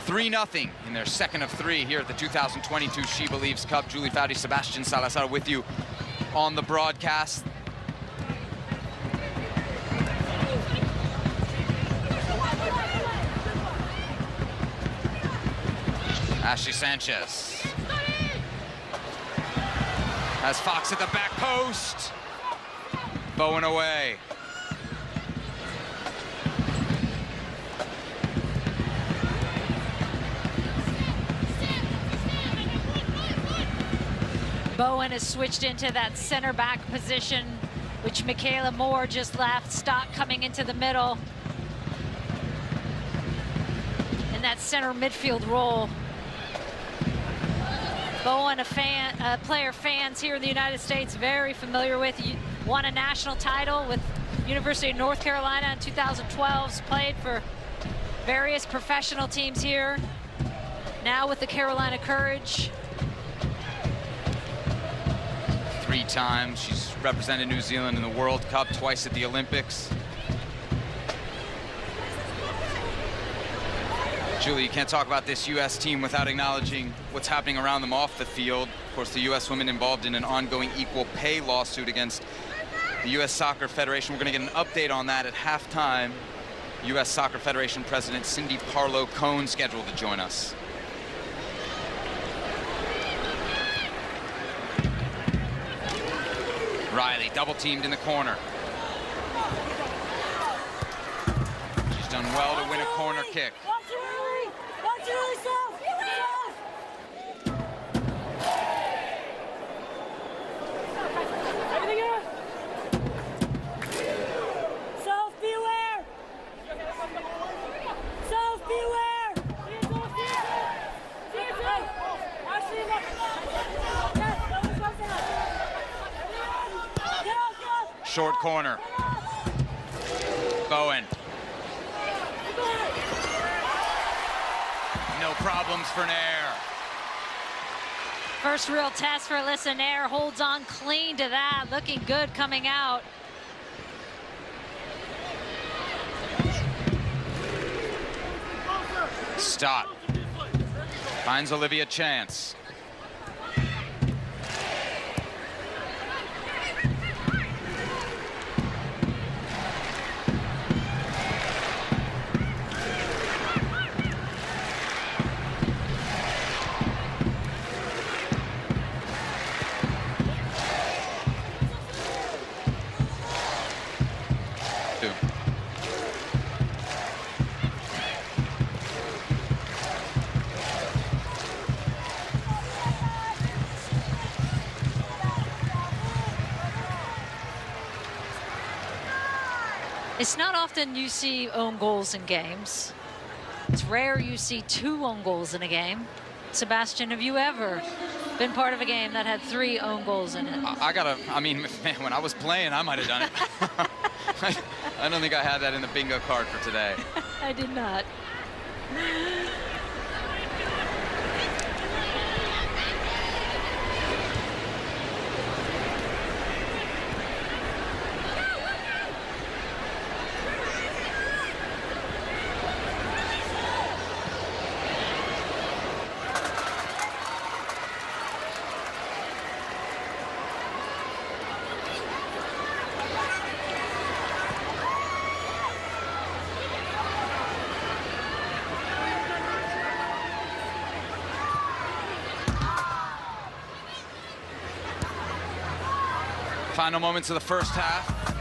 3-0 in their second of 3 here at the 2022 SheBelieves Cup. Julie Foudy, Sebastian Salazar with you on the broadcast. Ashley Sanchez has Fox at the back post. Bowen away. Bowen has switched into that center back position, which Michaela Moore just left. Stott coming into the middle in that center midfield role. Bowen, a player fans here in the United States very familiar with. Won a national title with University of North Carolina in 2012. Played for various professional teams here. Now with the Carolina Courage. 3 times she's represented New Zealand in the World Cup, twice at the Olympics. Julie, you can't talk about this U.S. team without acknowledging what's happening around them off the field. Of course, the U.S. women involved in an ongoing equal pay lawsuit against the U.S. Soccer Federation. We're going to get an update on that at halftime. U.S. Soccer Federation President Cindy Parlow-Cone scheduled to join us. Riley double teamed in the corner. She's done well to win kick. Watch it early! Watch it early, South! Everything good? South, beware! South, beware! Short corner. Bowen. No problems for Nair. First real test for Alyssa Nair. Holds on clean to that. Looking good coming out. Stott finds Olivia Chance. It's not often you see own goals in games. It's rare you see 2 own goals in a game. Sebastian, have you ever been part of a game that had 3 own goals in it? I mean, man, when I was playing, I might have done it. I don't think I had that in the bingo card for today. I did not. Final moments of the first half.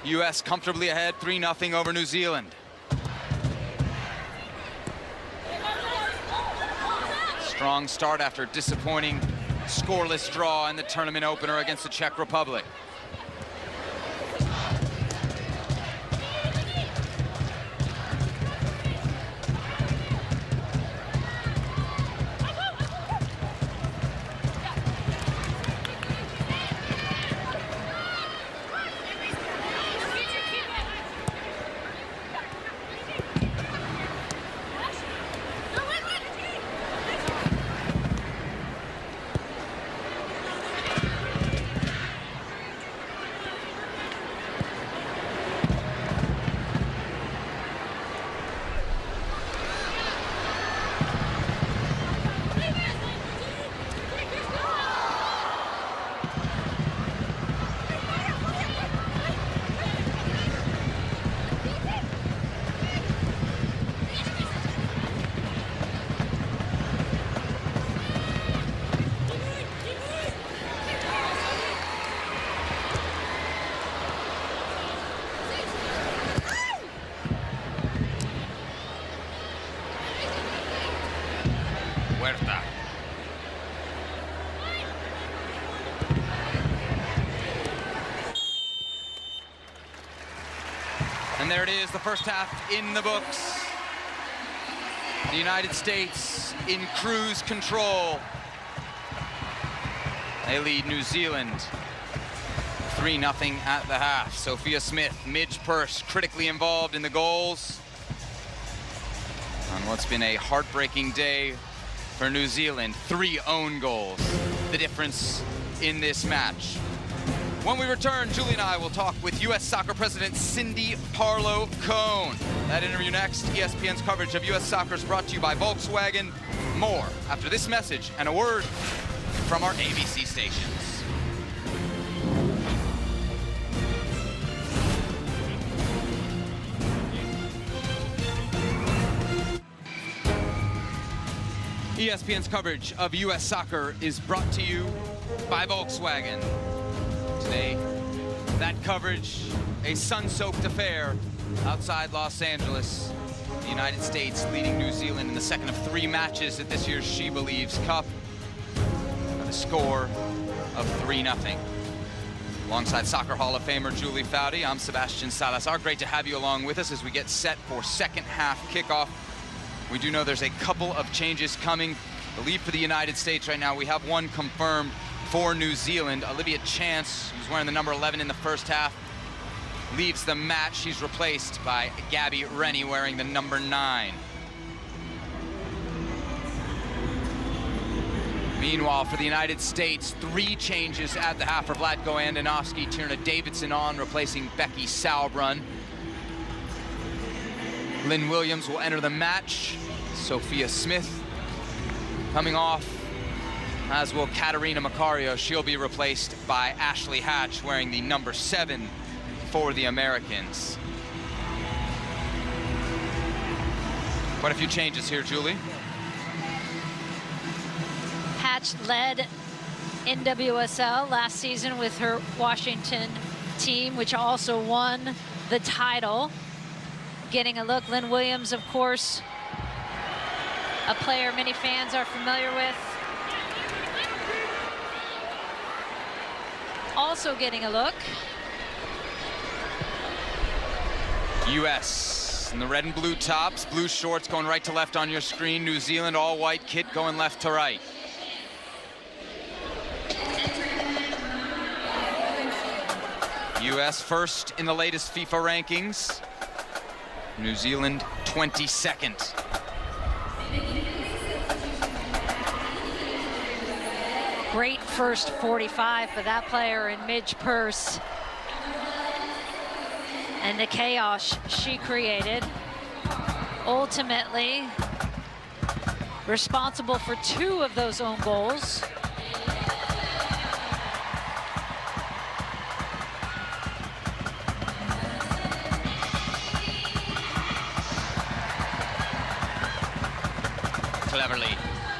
U.S. comfortably ahead, 3-0 over New Zealand. Strong start after disappointing scoreless draw in the tournament opener against the Czech Republic. And there it is, the first half in the books. The United States in cruise control. They lead New Zealand 3-0 at the half. Sophia Smith, Midge Purse critically involved in the goals on what's been a heartbreaking day for New Zealand. 3 own goals, the difference in this match. When we return, Julie and I will talk with U.S. Soccer President Cindy Parlow-Cone. That interview next. ESPN's coverage of U.S. Soccer is brought to you by Volkswagen. More after this message and a word from our ABC stations. ESPN's coverage of U.S. Soccer is brought to you by Volkswagen. Today, that coverage, a sun-soaked affair Outside Los Angeles, the United States leading New Zealand in the second of 3 matches at this year's SheBelieves Cup at a score of 3-0. Alongside Soccer Hall of Famer Julie Foudy, I'm Sebastian Salazar. Great to have you along with us as we get set for second half kickoff. We do know there's a couple of changes coming. The lead for the United States right now, we have one confirmed for New Zealand. Olivia Chance, who's wearing the number 11 in the first half, leaves the match. She's replaced by Gabby Rennie wearing the number 9. Meanwhile, for the United States, 3 changes at the half for Vlatko Andonovski. Tierna Davidson on, replacing Becky Sauerbrunn. Lynn Williams will enter the match. Sophia Smith coming off, as will Katarina Macario. She'll be replaced by Ashley Hatch, wearing the number 7 for the Americans. Quite a few changes here, Julie. Hatch led NWSL last season with her Washington team, which also won the title. Getting a look, Lynn Williams, of course, a player many fans are familiar with. Also getting a look. US in the red and blue tops, blue shorts going right to left on your screen. New Zealand all white kit going left to right. US first in the latest FIFA rankings. New Zealand 22nd. Great first 45 for that player in Midge Purse. And the chaos she created, ultimately responsible for 2 of those own goals. Cleverly,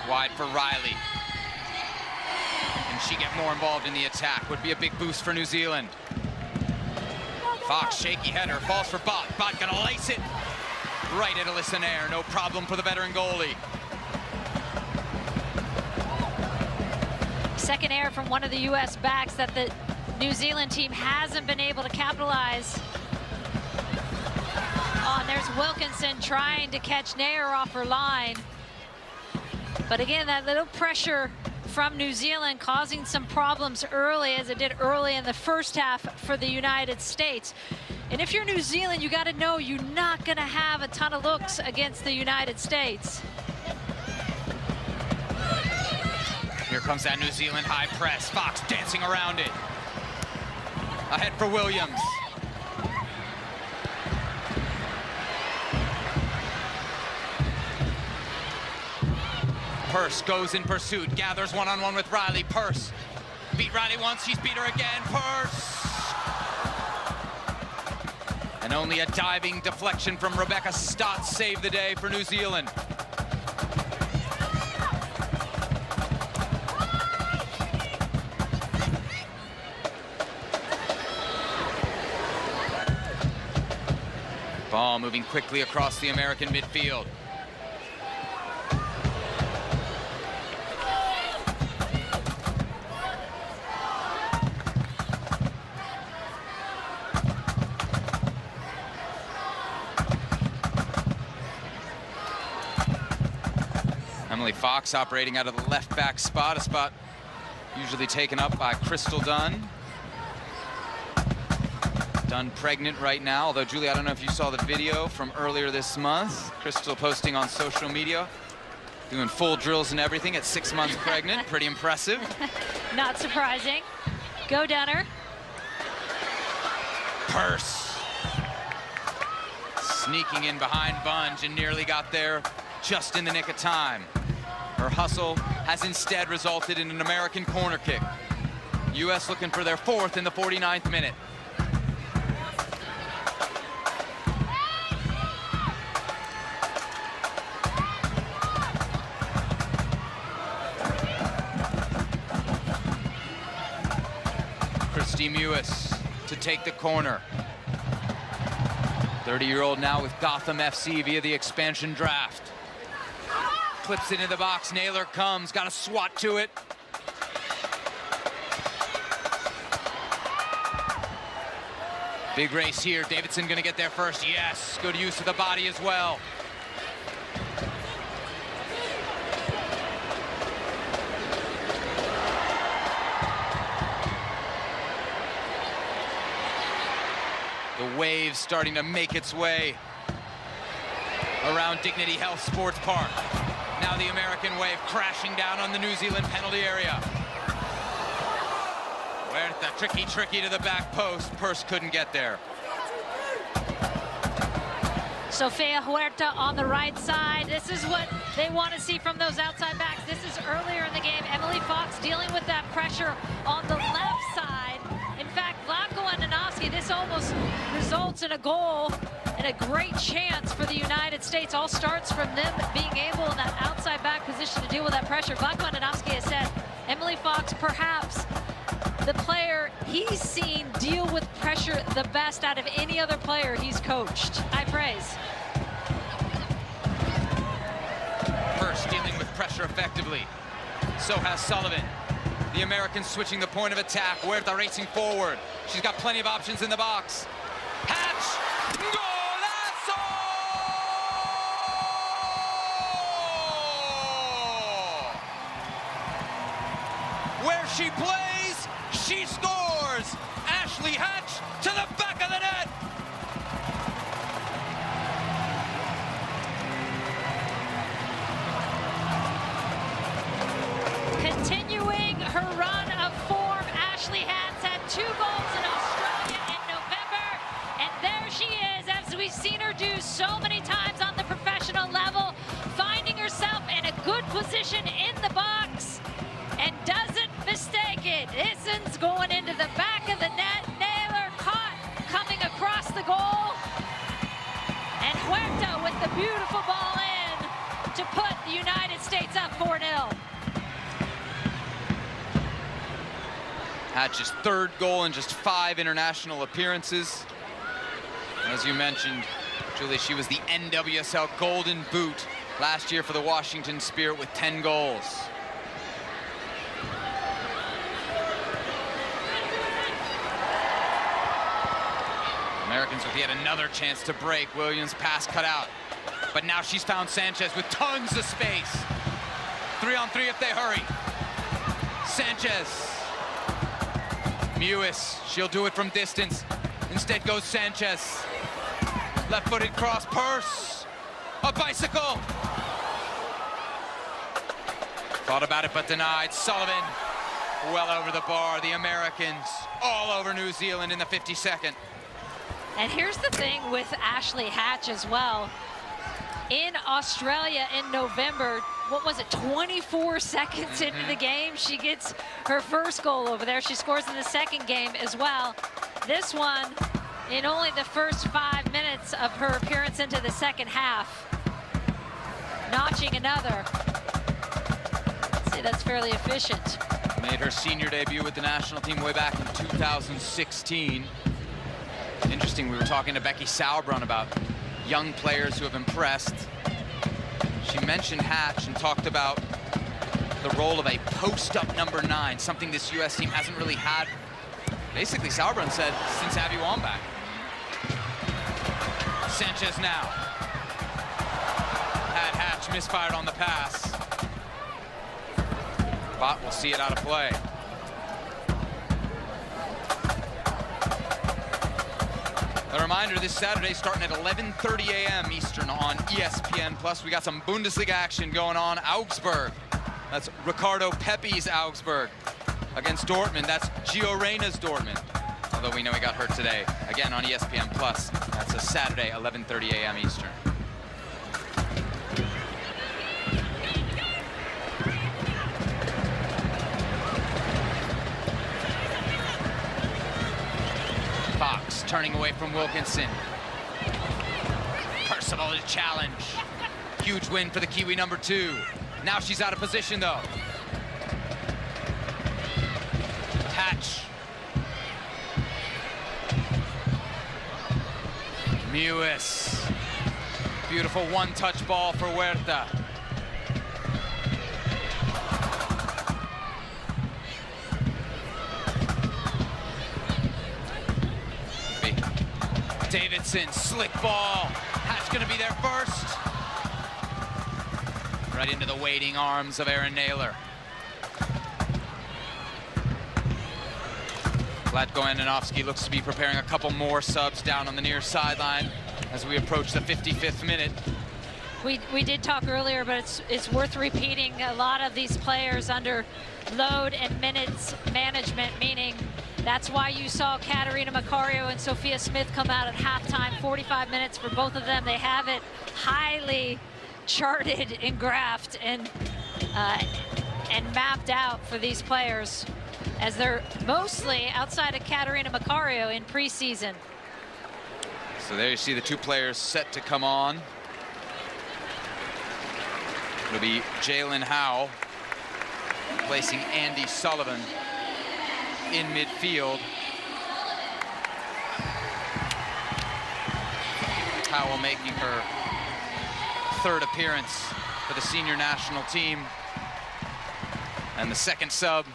wide for Riley. Can she get more involved in the attack? Would be a big boost for New Zealand. Fox, shaky header, falls for Bott. Bott gonna lace it right into Listenaire. No problem for the veteran goalie. Second error from one of the US backs that the New Zealand team hasn't been able to capitalize on. There's Wilkinson trying to catch Nair off her line. But again, that little pressure from New Zealand causing some problems early, as it did early in the first half for the United States. And if you're New Zealand, you got to know you're not going to have a ton of looks against the United States. Here comes that New Zealand high press. Fox dancing around it. Ahead for Williams. Purse goes in pursuit, gathers one-on-one with Riley. Purse beat Riley once, she's beat her again. Purse! And only a diving deflection from Rebecca Stott saved the day for New Zealand. Ball moving quickly across the American midfield. Emily Fox operating out of the left back spot, a spot usually taken up by Crystal Dunn. Dunn pregnant right now, although Julie, I don't know if you saw the video from earlier this month. Crystal posting on social media, doing full drills and everything at 6 months pregnant. Pretty impressive. Not surprising. Go Dunner. Purse. Sneaking in behind Bunge and nearly got there just in the nick of time. Her hustle has instead resulted in an American corner kick. US looking for their 4th in the 49th minute. Christy Mewis to take the corner. 30-year-old now with Gotham FC via the expansion draft. Clips it into the box, Naylor comes, got a swat to it. Big race here, Davidson gonna get there first, yes, good use of the body as well. The wave starting to make its way around Dignity Health Sports Park. Now the American wave crashing down on the New Zealand penalty area. Huerta, tricky to the back post. Purse couldn't get there. Sofia Huerta on the right side. This is what they want to see from those outside backs. This is earlier in the game. Emily Fox dealing with that pressure on the left side. In fact, Vlatko Andonovski, this almost results in a goal and a great chance for the United States. All starts from them being able in that outside back position to deal with that pressure. Vlatko Andonovski has said Emily Fox, perhaps the player he's seen deal with pressure the best out of any other player he's coached. High praise. First dealing with pressure effectively. So has Sullivan. The Americans switching the point of attack. Huerta racing forward. She's got plenty of options in the box. Hatch! Golazo! Where she plays, she scores! Ashley Hatch to the back of the net! Continuing her run of form, Ashley Hatch had 2 goals in Australia in November, and there she is, as we've seen her do so many times on the professional level, finding herself in a good position in the box, and doesn't mistake it. Issen's going into the back of the net, Naylor caught coming across the goal, and Huerta with the beautiful ball in to put the United States up 4-0. Hatch's 3rd goal in just 5 international appearances. As you mentioned, Julie, she was the NWSL Golden Boot last year for the Washington Spirit with 10 goals. Americans with yet another chance to break. Williams' pass cut out. But now she's found Sanchez with tons of space. 3-on-3 if they hurry. Sanchez. Mewis, she'll do it from distance. Instead goes Sanchez. Left-footed cross, Purse. A bicycle. Thought about it, but denied. Sullivan, well over the bar. The Americans all over New Zealand in the 52nd. And here's the thing with Ashley Hatch as well. In Australia in November, what was it, 24 seconds into the game, she gets her first goal over there. She scores in the second game as well. This one, in only the first 5 minutes of her appearance into the second half, notching another. I'd say that's fairly efficient. Made her senior debut with the national team way back in 2016. Interesting, we were talking to Becky Sauerbrunn about young players who have impressed. She mentioned Hatch and talked about the role of a post-up number 9, something this U.S. team hasn't really had. Basically, Sauerbrunn said, since Abby Wambach. Sanchez now. Had Hatch misfired on the pass. But we'll see it out of play. A reminder, this Saturday starting at 11:30 a.m. Eastern on ESPN+. We got some Bundesliga action going on. Augsburg, that's Ricardo Pepi's Augsburg against Dortmund. That's Gio Reyna's Dortmund. Although we know he got hurt today. Again on ESPN+. That's a Saturday, 11:30 a.m. Eastern. Fox turning away from Wilkinson. Percival to challenge. Huge win for the Kiwi number 2. Now she's out of position though. Hatch. Mewis. Beautiful one-touch ball for Huerta. Davidson, slick ball. Hatch gonna be there first. Right into the waiting arms of Aaron Naylor. Vlatko Andonovski looks to be preparing a couple more subs down on the near sideline as we approach the 55th minute. We did talk earlier, but it's worth repeating. A lot of these players under load and minutes management, meaning that's why you saw Katarina Macario and Sophia Smith come out at halftime. 45 minutes for both of them. They have it highly charted and graphed and mapped out for these players, as they're mostly outside of Katarina Macario in preseason. So there you see the two players set to come on. It'll be Jalen Howe placing Andy Sullivan in midfield. Howell making her third appearance for the senior national team. And the second sub,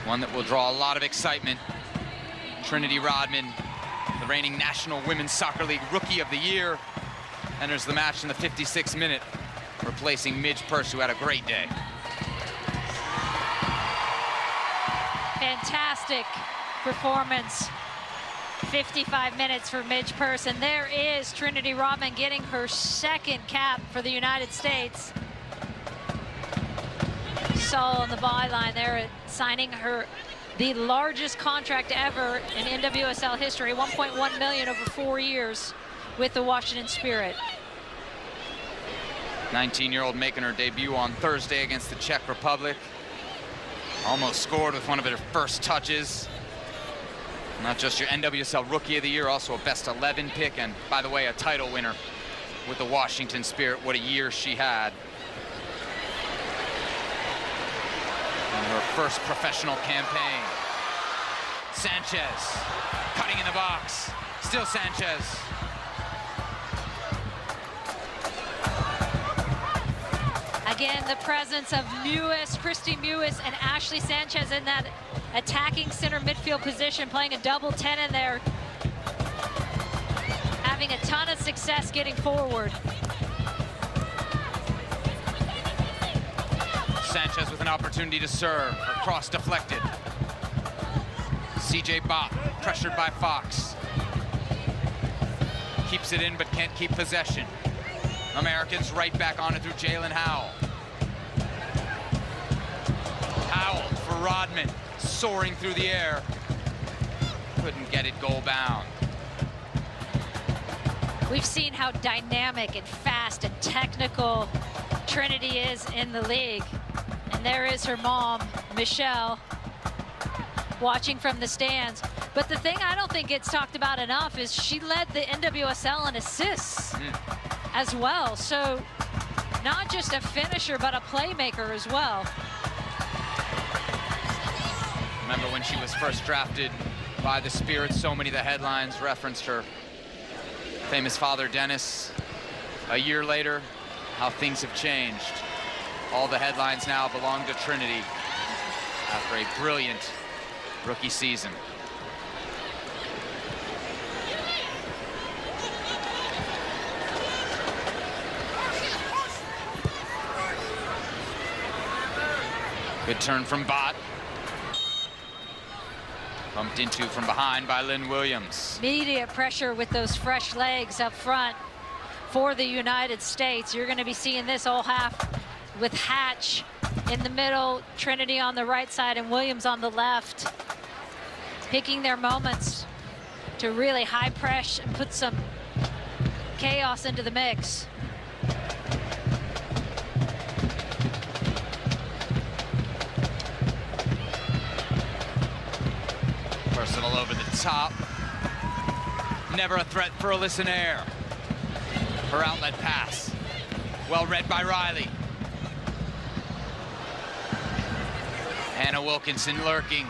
one that will draw a lot of excitement. Trinity Rodman, the reigning National Women's Soccer League Rookie of the Year, enters the match in the 56th minute, replacing Midge Purse, who had a great day. Fantastic performance. 55 minutes for Midge Purse, and there is Trinity Rodman getting her second cap for the United States. Saw on the byline there, signing the largest contract ever in NWSL history, 1.1 million over 4 years with the Washington Spirit. 19-year-old making her debut on Thursday against the Czech Republic. Almost scored with one of her first touches. Not just your NWSL Rookie of the Year, also a best 11 pick, and by the way, a title winner with the Washington Spirit. What a year she had. In her first professional campaign. Sanchez, cutting in the box. Still Sanchez. Again, the presence of Mewis, Christy Mewis, and Ashley Sanchez in that attacking center midfield position, playing a double 10 in there. Having a ton of success getting forward. Sanchez with an opportunity to serve. Her cross deflected. CJ Bott pressured by Fox. Keeps it in but can't keep possession. Americans right back on it through Jalen Howell. Howell for Rodman, soaring through the air. Couldn't get it goal bound. We've seen how dynamic and fast and technical Trinity is in the league. And there is her mom, Michelle, watching from the stands. But the thing I don't think gets talked about enough is she led the NWSL in assists as well. So not just a finisher, but a playmaker as well. Remember when she was first drafted by the Spirit, so many of the headlines referenced her famous father, Dennis. A year later, how things have changed. All the headlines now belong to Trinity after a brilliant rookie season. Good turn from Bott. Bumped into from behind by Lynn Williams. Immediate pressure with those fresh legs up front for the United States. You're going to be seeing this all half with Hatch in the middle, Trinity on the right side, and Williams on the left, picking their moments to really high press and put some chaos into the mix. Personal over the top. Never a threat for Alyssa Nair. Her outlet pass. Well read by Riley. Hannah Wilkinson lurking.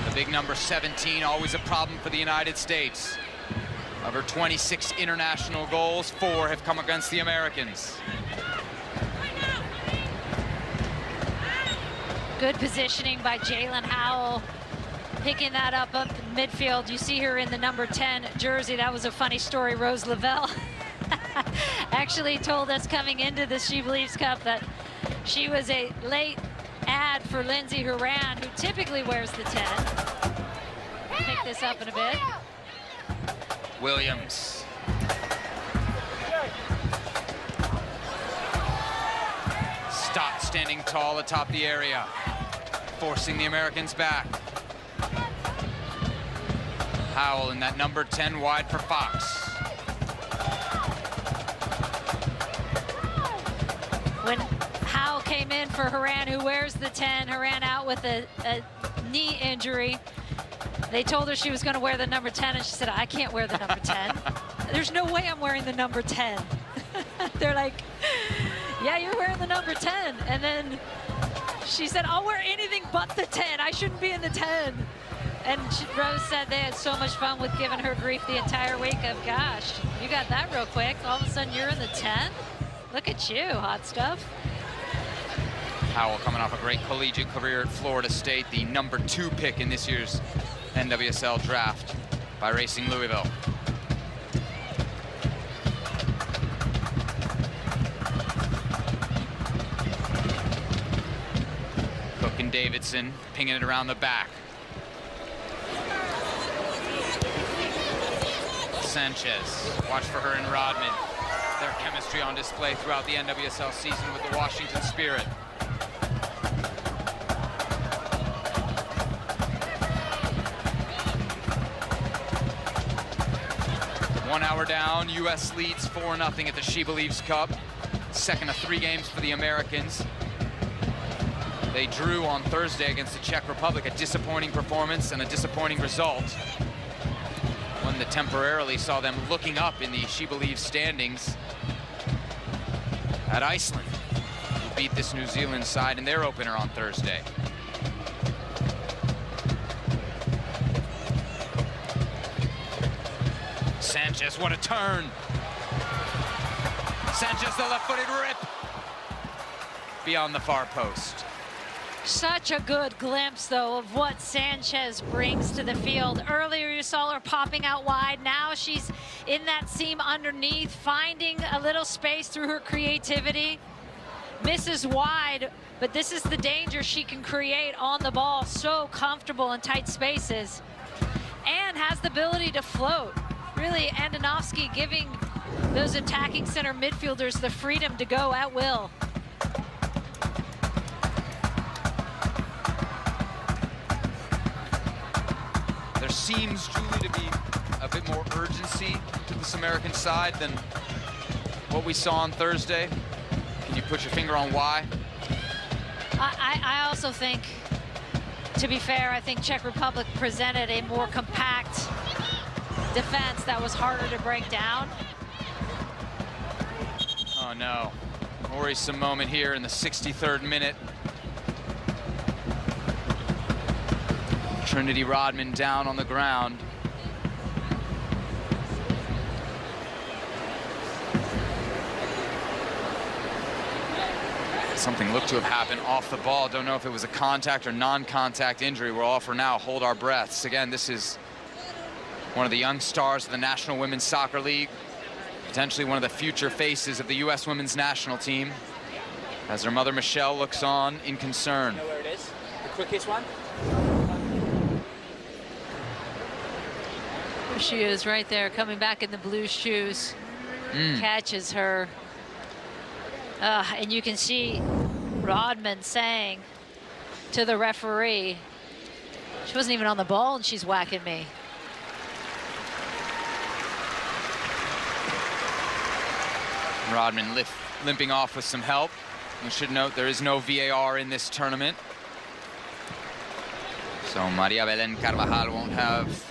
The big number 17, always a problem for the United States. Of her 26 international goals, 4 have come against the Americans. Good positioning by Jalen Howell, picking that up in midfield. You see her in the number 10 jersey. That was a funny story. Rose Lavelle actually told us coming into the SheBelieves Cup that she was a late ad for Lindsey Horan, who typically wears the 10. Pick this up in a bit. Williams. Stott standing tall atop the area, forcing the Americans back. Howell in that number 10 wide for Fox. When Howell came in for Horan, who wears the 10, Horan out with a knee injury. They told her she was going to wear the number 10, and she said, I can't wear the number 10. There's no way I'm wearing the number 10. They're like, yeah, you're wearing the number 10. And then she said, I'll wear anything but the 10. I shouldn't be in the 10. And Rose said they had so much fun with giving her grief the entire week of, gosh, you got that real quick. All of a sudden, you're in the 10? Look at you, hot stuff. Howell coming off a great collegiate career at Florida State, the number 2 pick in this year's NWSL draft by Racing Louisville. Cook and Davidson pinging it around the back. Sanchez, watch for her and Rodman. Their chemistry on display throughout the NWSL season with the Washington Spirit. One hour down, U.S. leads 4-0 at the SheBelieves Cup. Second of 3 games for the Americans. They drew on Thursday against the Czech Republic, a disappointing performance and a disappointing result. One that temporarily saw them looking up in the SheBelieves standings at Iceland, who beat this New Zealand side in their opener on Thursday. Sanchez, what a turn. Sanchez, the left-footed rip. Beyond the far post. Such a good glimpse, though, of what Sanchez brings to the field. Earlier, you saw her popping out wide. Now she's in that seam underneath, finding a little space through her creativity. Misses wide, but this is the danger she can create on the ball. So comfortable in tight spaces. And has the ability to float. Really, Andonovski giving those attacking center midfielders the freedom to go at will. There seems, Julie, to be a bit more urgency to this American side than what we saw on Thursday. Can you put your finger on why? I also think, to be fair, I think Czech Republic presented a more compact defense that was harder to break down. Oh no, worrisome moment here in the 63rd minute. Trinity Rodman down on the ground. Something looked to have happened off the ball. Don't know if it was a contact or non-contact injury. We'll all for now hold our breaths. Again, this is one of the young stars of the National Women's Soccer League, potentially one of the future faces of the U.S. Women's National Team, as her mother Michelle looks on in concern. You know where it is? The quickest one? There she is right there, coming back in the blue shoes. Catches her. And you can see Rodman saying to the referee, she wasn't even on the ball and she's whacking me. Rodman limping off with some help. We should note there is no VAR in this tournament. So Maria Belén Carvajal won't have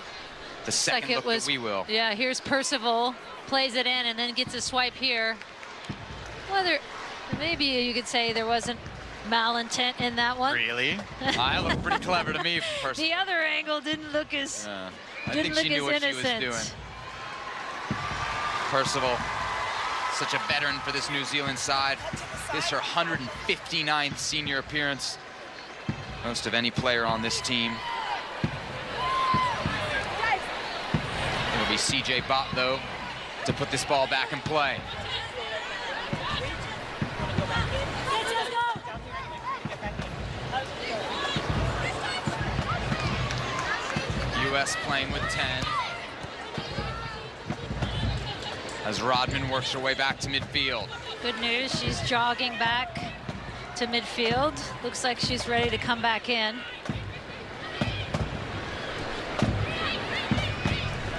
the second look that we will. Yeah, here's Percival, plays it in and then gets a swipe here. Whether, maybe you could say there wasn't malintent in that one. Really? I look pretty clever to me. The other angle didn't look as I think she knew what she was doing. Percival, such a veteran for this New Zealand side. This is her 159th senior appearance. Most of any player on this team. It'll be CJ Bott, though, to put this ball back in play. US playing with 10. As Rodman works her way back to midfield. Good news, she's jogging back to midfield. Looks like she's ready to come back in.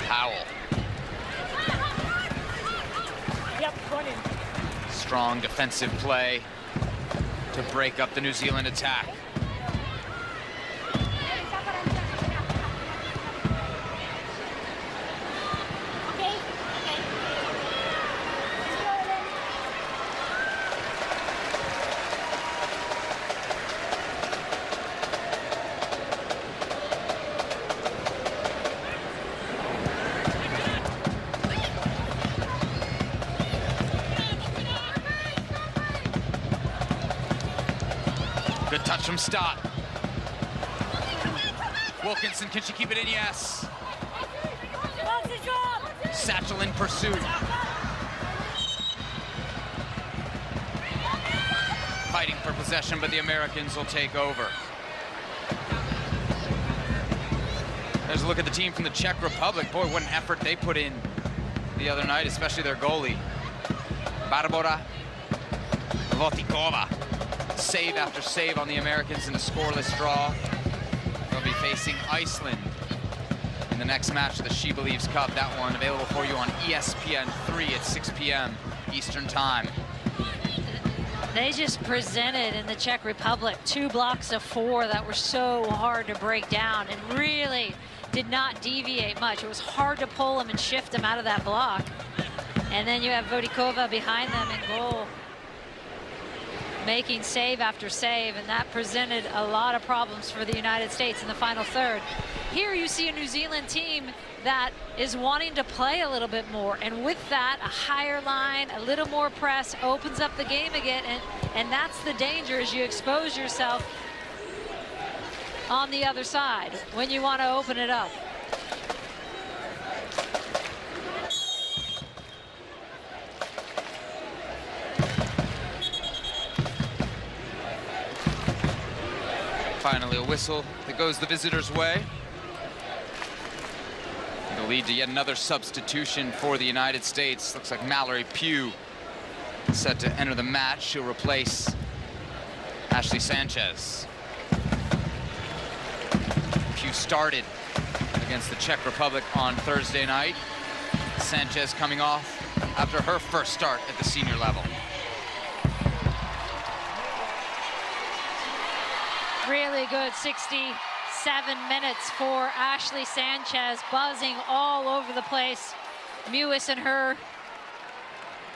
Powell. Strong defensive play to break up the New Zealand attack. Good touch from Stott. Wilkinson, can she keep it in? Yes. Satchel in pursuit. Fighting for possession, but the Americans will take over. There's a look at the team from the Czech Republic. Boy, what an effort they put in the other night, especially their goalie. Barbora Votikova. Save after save on the Americans in a scoreless draw. They'll be facing Iceland in the next match of the SheBelieves Cup. That one available for you on ESPN3 at 6 p.m. Eastern Time. They just presented in the Czech Republic 2 blocks of 4 that were so hard to break down and really did not deviate much. It was hard to pull them and shift them out of that block. And then you have Vodikova behind them in goal, making save after save, and that presented a lot of problems for the United States in the final third. Here you see a New Zealand team that is wanting to play a little bit more, and with that, a higher line, a little more press, opens up the game again, and that's the danger as you expose yourself on the other side when you want to open it up. Finally, a whistle that goes the visitors' way. It'll lead to yet another substitution for the United States. Looks like Mallory Pugh set to enter the match. She'll replace Ashley Sanchez. Pugh started against the Czech Republic on Thursday night. Sanchez coming off after her first start at the senior level. Really good 67 minutes for Ashley Sanchez, buzzing all over the place. Mewis and her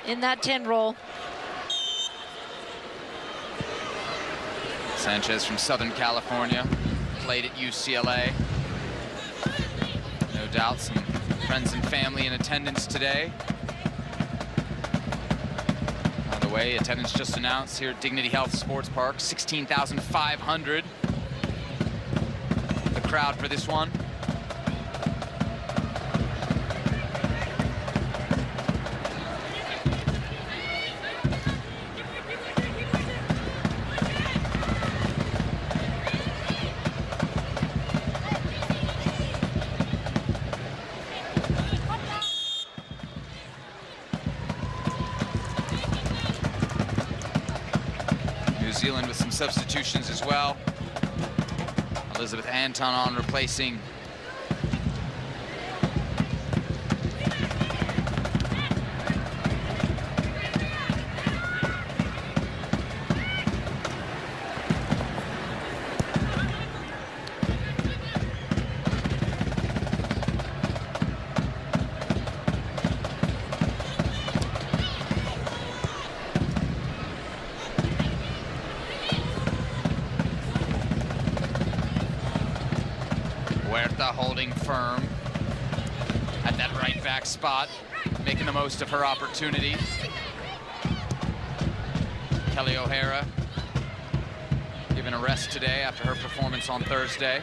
in that 10 role. Sanchez from Southern California, played at UCLA. No doubt some friends and family in attendance today. By the way, attendance just announced here at Dignity Health Sports Park, 16,500. The crowd for this one. New Zealand with some substitutions as well. Elizabeth Anton on replacing holding firm at that right back spot. making the most of her opportunity. Kelly O'Hara given a rest today after her performance on Thursday.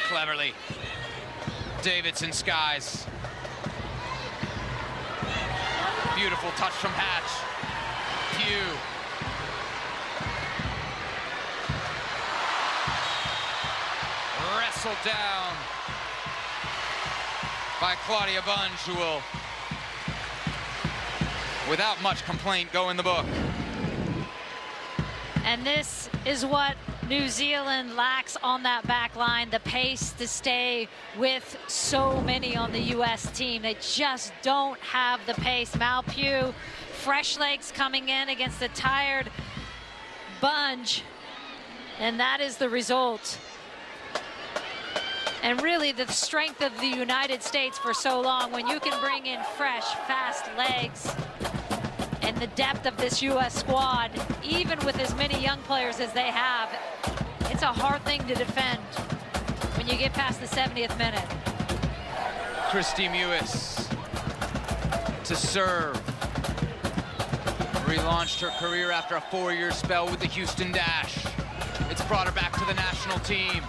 Cleverly, Davidson skies. Beautiful touch from Hatch. Pugh. Wrestled down by Claudia Bunge, who will, without much complaint, go in the book. And this is what New Zealand lacks on that back line, the pace to stay with so many on the U.S. team. They just don't have the pace. Mal Pugh, fresh legs coming in against a tired Bunge, and that is the result. And really the strength of the United States for so long, when you can bring in fresh, fast legs, and the depth of this U.S. squad, even with as many young players as they have, it's a hard thing to defend when you get past the 70th minute. Christy Mewis to serve. Relaunched her career after a 4-year spell with the Houston Dash. It's brought her back to the national team.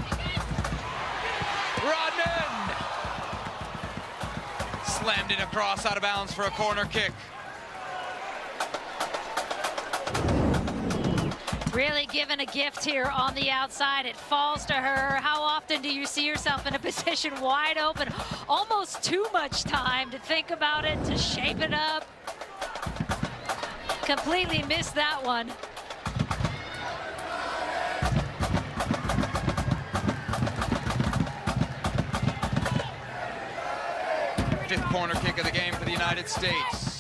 Rodman! Slammed it across out of bounds for a corner kick. Really given a gift here on the outside. It falls to her. How often do you see yourself in a position wide open? Almost too much time to think about it, to shape it up. Completely missed that one. Fifth corner kick of the game for the United States.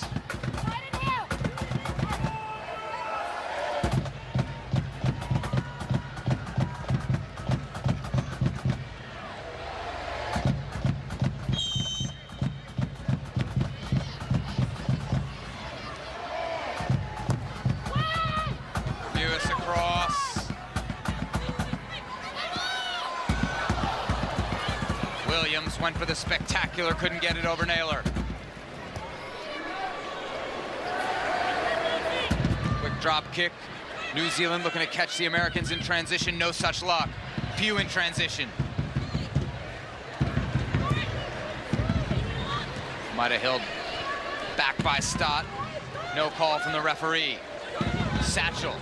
Went for the spectacular, couldn't get it over Naylor. Quick drop kick. New Zealand looking to catch the Americans in transition, no such luck. Pugh in transition. Might have held back by Stott. No call from the referee. Satchel.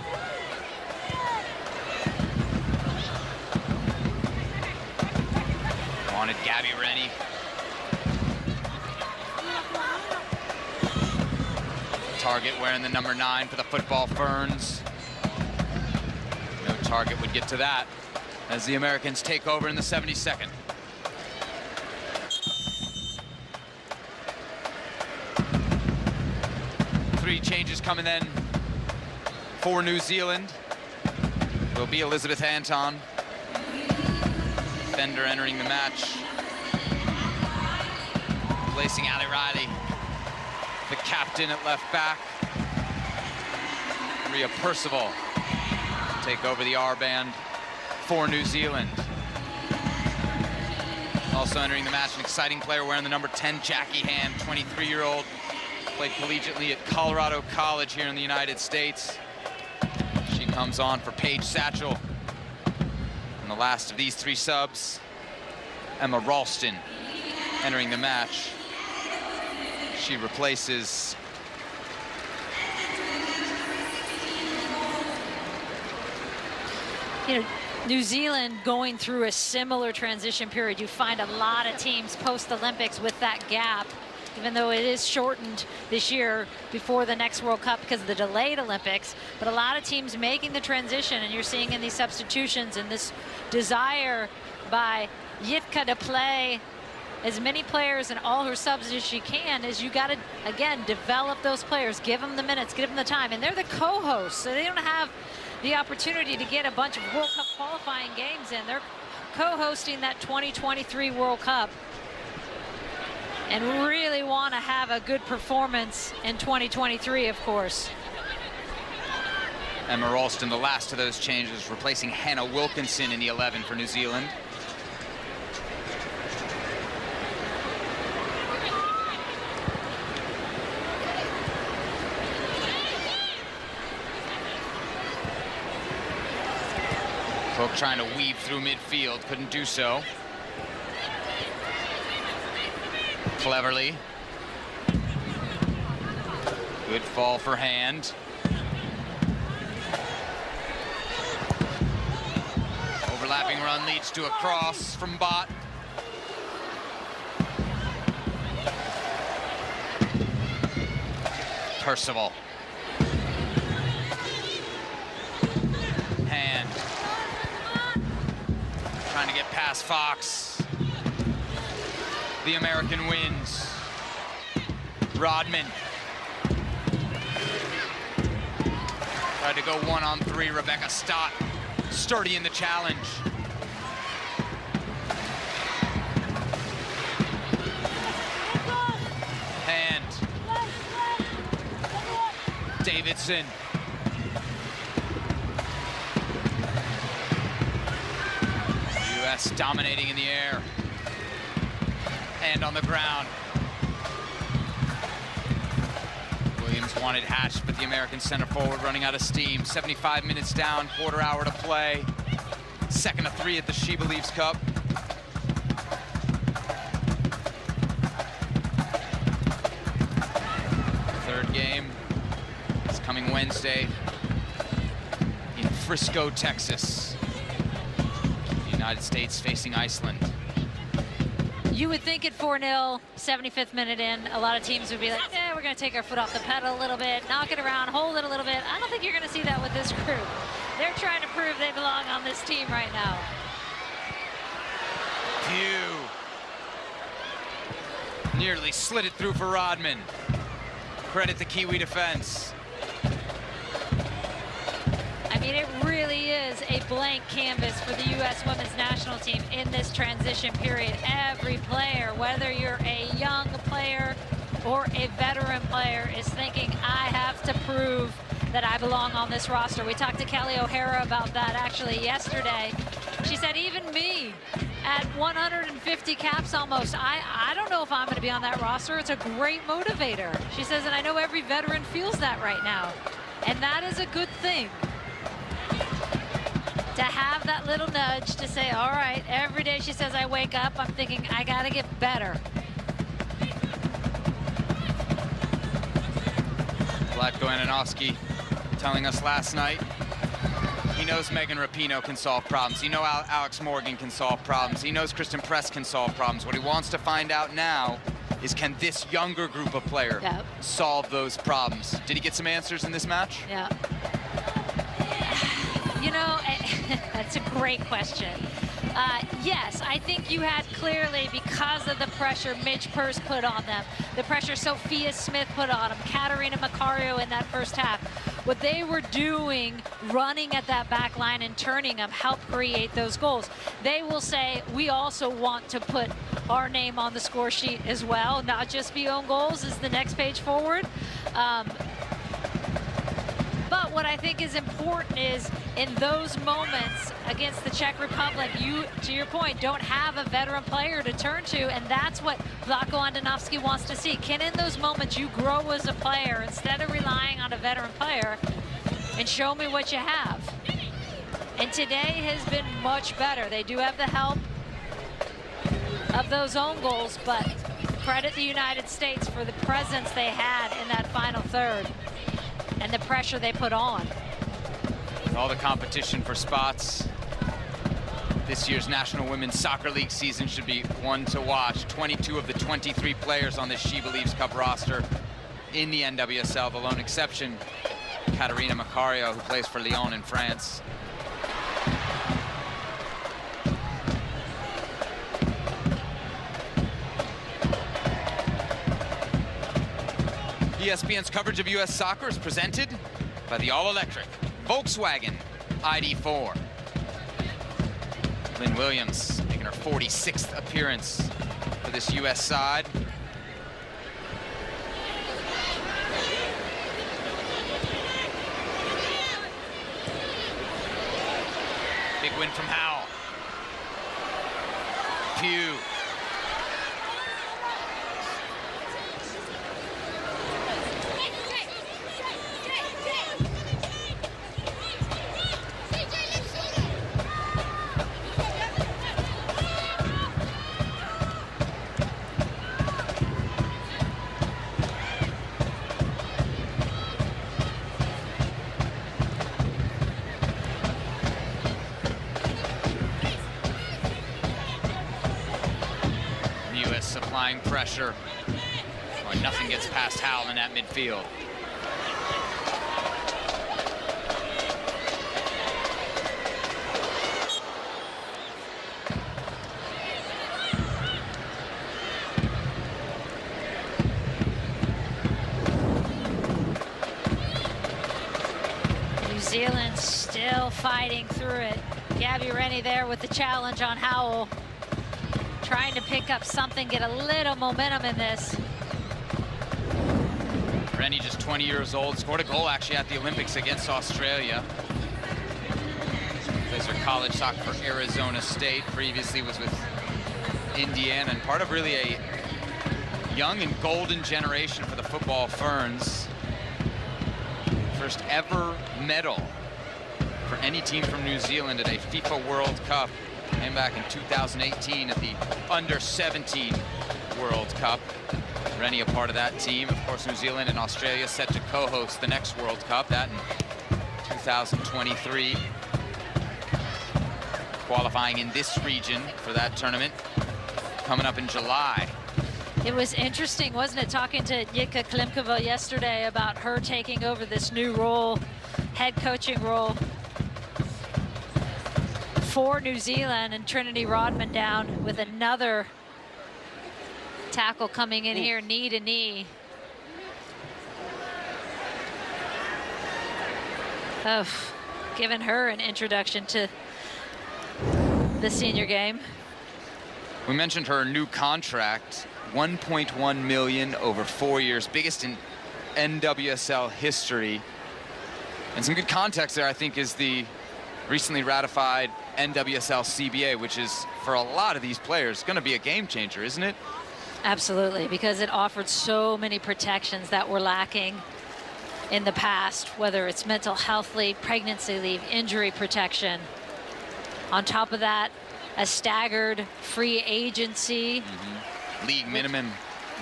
Wanted Gabby Rennie. Target wearing the number 9 for the football Ferns. No target would get to that as the Americans take over in the 72nd. Three changes coming then for New Zealand. Will be Elizabeth Anton. Fender entering the match, placing Ali Riley, the captain at left back. Rhea Percival take over the R band for New Zealand. Also entering the match, an exciting player wearing the number 10, Jackie Ham, 23-year-old, played collegiately at Colorado College here in the United States. She comes on for Paige Satchel. And the last of these three subs, Emma Ralston, entering the match. She replaces New Zealand going through a similar transition period. You find a lot of teams post-Olympics with that gap, even though it is shortened this year before the next World Cup because of the delayed Olympics. But a lot of teams making the transition, and you're seeing in these substitutions and this desire by Yitka to play as many players and all her subs as she can, is you got to, again, develop those players, give them the minutes, give them the time. And they're the co-hosts, so they don't have the opportunity to get a bunch of World Cup qualifying games in. They're co-hosting that 2023 World Cup and really want to have a good performance in 2023, of course. Emma Ralston, the last of those changes, replacing Hannah Wilkinson in the 11 for New Zealand. Vogt trying to weave through midfield, couldn't do so. Cleverly. Good fall for Hand. Overlapping run leads to a cross from Bott. Percival. Hand. Trying to get past Fox. The American wins. Rodman. Tried to go 1-on-3. Rebecca Stott. Sturdy in the challenge. Hand. Davidson. U.S. dominating in the air. And on the ground. Williams wanted Hatch, but the American center forward running out of steam. 75 minutes down, quarter hour to play. Second of 3 at the SheBelieves Cup. Third game is coming Wednesday in Frisco, Texas. The United States facing Iceland. You would think at 4-0, 75th minute in, a lot of teams would be like, yeah, we're going to take our foot off the pedal a little bit, knock it around, hold it a little bit. I don't think you're going to see that with this group. They're trying to prove they belong on this team right now. Pugh. Nearly slid it through for Rodman. Credit the Kiwi defense. I mean, it really is a blank canvas for the U.S. women's national team in this transition period. Every player, whether you're a young player or a veteran player, is thinking, I have to prove that I belong on this roster. We talked to Kelly O'Hara about that actually yesterday. She said, even me, at 150 caps almost, I don't know if I'm going to be on that roster. It's a great motivator. She says, and I know every veteran feels that right now. And that is a good thing. To have that little nudge to say, all right, every day she says I wake up, I'm thinking I gotta get better. Vlatko Ananovsky telling us last night he knows Megan Rapinoe can solve problems. He knows Alex Morgan can solve problems. He knows Kristen Press can solve problems. What he wants to find out now is, can this younger group of players solve those problems? Did he get some answers in this match? Yeah. You know, that's a great question. Yes, I think you had clearly, because of the pressure Midge Purce put on them, the pressure Sophia Smith put on them, Katarina Macario in that first half, what they were doing, running at that back line and turning them, helped create those goals. They will say, we also want to put our name on the score sheet as well, not just be own goals is the next page forward. But what I think is important is, in those moments against the Czech Republic, you, to your point, don't have a veteran player to turn to, and that's what Vlatko Ananovsky wants to see. Can, in those moments, you grow as a player instead of relying on a veteran player, and show me what you have? And today has been much better. They do have the help of those own goals, but credit the United States for the presence they had in that final third and the pressure they put on. All the competition for spots. This year's National Women's Soccer League season should be one to watch. 22 of the 23 players on this SheBelieves Cup roster in the NWSL, the lone exception, Katarina Macario, who plays for Lyon in France. ESPN's coverage of U.S. soccer is presented by the all-electric Volkswagen ID4. Lynn Williams making her 46th appearance for this U.S. side. Big win from Howell. Pugh. applying pressure. Oh, nothing gets past Howell in that midfield. New Zealand still fighting through it. Gabby Rennie there with the challenge on Howell. Trying to pick up something, get a little momentum in this. Rennie, just 20 years old, scored a goal actually at the Olympics against Australia. Plays her college soccer for Arizona State. Previously was with Indiana, and part of really a young and golden generation for the football Ferns. First ever medal for any team from New Zealand at a FIFA World Cup. Came back in 2018 at the Under-17 World Cup. Rennie a part of that team. Of course, New Zealand and Australia set to co-host the next World Cup, that in 2023. Qualifying in this region for that tournament coming up in July. It was interesting, wasn't it, talking to Jitka Klimkova yesterday about her taking over this new role, head coaching role for New Zealand, and Trinity Rodman down with another tackle coming in here, knee to knee. Of giving her an introduction to the senior game. We mentioned her new contract, $1.1 million over 4 years, biggest in NWSL history. And some good context there, I think, is the recently ratified NWSL CBA, which is, for a lot of these players, going to be a game changer, isn't it? Absolutely, because it offered so many protections that were lacking in the past, whether it's mental health leave, pregnancy leave, injury protection. On top of that, a staggered free agency. League minimum.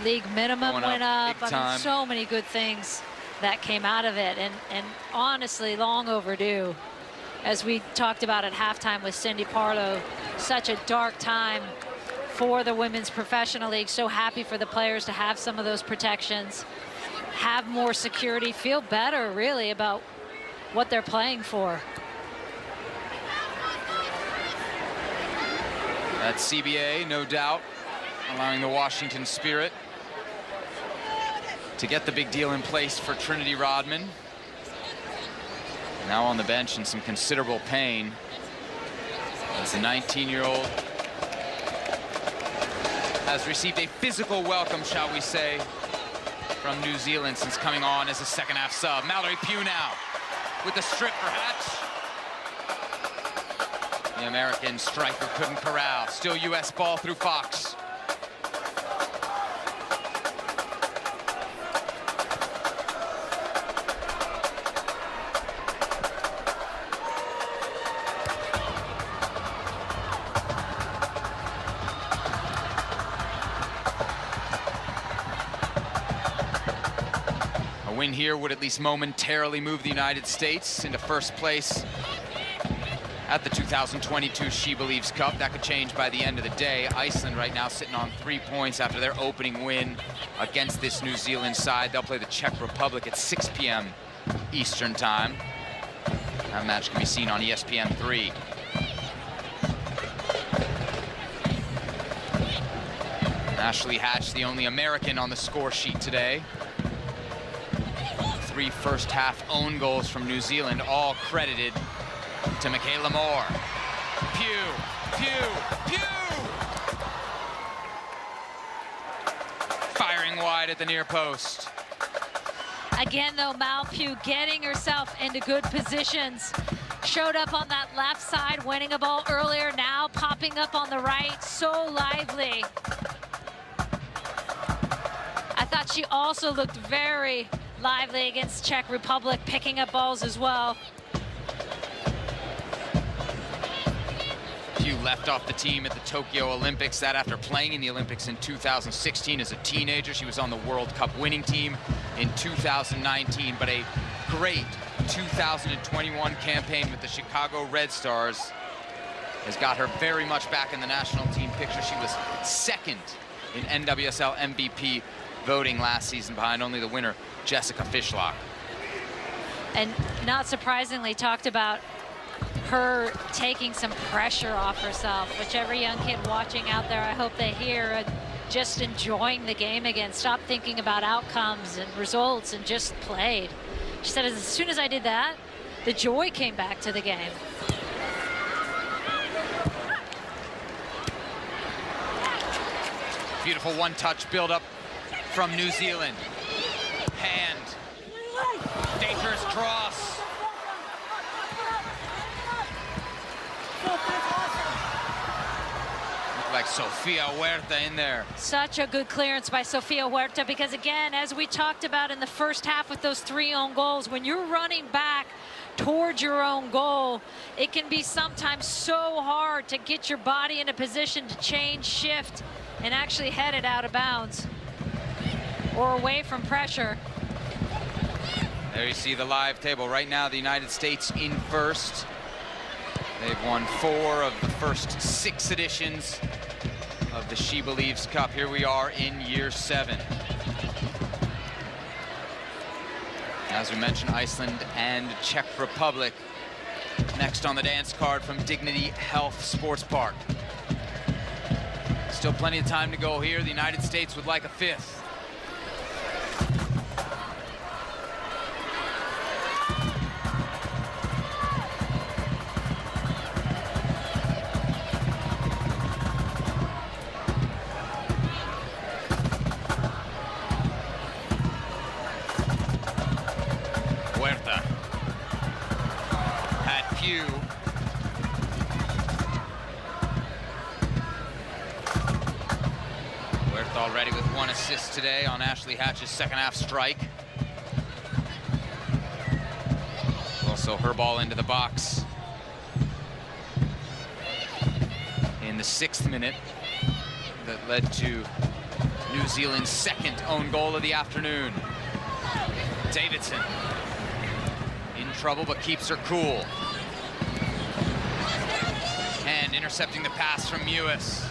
League minimum went up. Big I mean, time. so many good things that came out of it, and honestly, long overdue. As we talked about at halftime with Cindy Parlow, such a dark time for the Women's Professional League. So happy for the players to have some of those protections, have more security, feel better really about what they're playing for. That CBA, no doubt, allowing the Washington Spirit to get the big deal in place for Trinity Rodman. Now on the bench in some considerable pain. As the 19-year-old has received a physical welcome, shall we say, from New Zealand since coming on as a second-half sub. Mallory Pugh now with the strip for Hatch. The American striker couldn't corral. Still U.S. ball through Fox. A win here would at least momentarily move the United States into first place at the 2022 SheBelieves Cup. That could change by the end of the day. Iceland right now sitting on 3 points after their opening win against this New Zealand side. They'll play the Czech Republic at 6 p.m. Eastern time. That match can be seen on ESPN3. Ashley Hatch, the only American on the score sheet today. 3 first-half own goals from New Zealand, all credited to Michaela Moore. Pugh, Pugh, Pugh! Firing wide at the near post. Again, though, Mal Pugh getting herself into good positions. Showed up on that left side, winning a ball earlier, now popping up on the right, so lively. I thought she also looked very lively against Czech Republic, picking up balls as well. Pugh left off the team at the Tokyo Olympics. That after playing in the Olympics in 2016 as a teenager. She was on the World Cup winning team in 2019, but a great 2021 campaign with the Chicago Red Stars has got her very much back in the national team picture. She was second in NWSL MVP voting last season, behind only the winner, Jessica Fishlock. And not surprisingly, talked about her taking some pressure off herself, which every young kid watching out there, I hope they hear, just enjoying the game again. Stop thinking about outcomes and results and just played. She said, as soon as I did that, the joy came back to the game. Beautiful one-touch build-up from New Zealand. Hand. Dangerous cross. Looked like Sofia Huerta in there. Such a good clearance by Sofia Huerta, because again, as we talked about in the first half with those 3 own goals, when you're running back towards your own goal, it can be sometimes so hard to get your body in a position to change, shift, and actually head it out of bounds or away from pressure. There you see the live table. Right now, the United States in first. They've won 4 of the first 6 editions of the SheBelieves Cup. Here we are in year 7. As we mentioned, Iceland and Czech Republic next on the dance card from Dignity Health Sports Park. Still plenty of time to go here. The United States would like a 5th. Huerta had Pugh. Huerta already with 1 assist today on Ashley Hatch's second half strike. Also her ball into the box in the 6th minute that led to New Zealand's 2nd own goal of the afternoon. Davidson in trouble, but keeps her cool. And intercepting the pass from Mewis.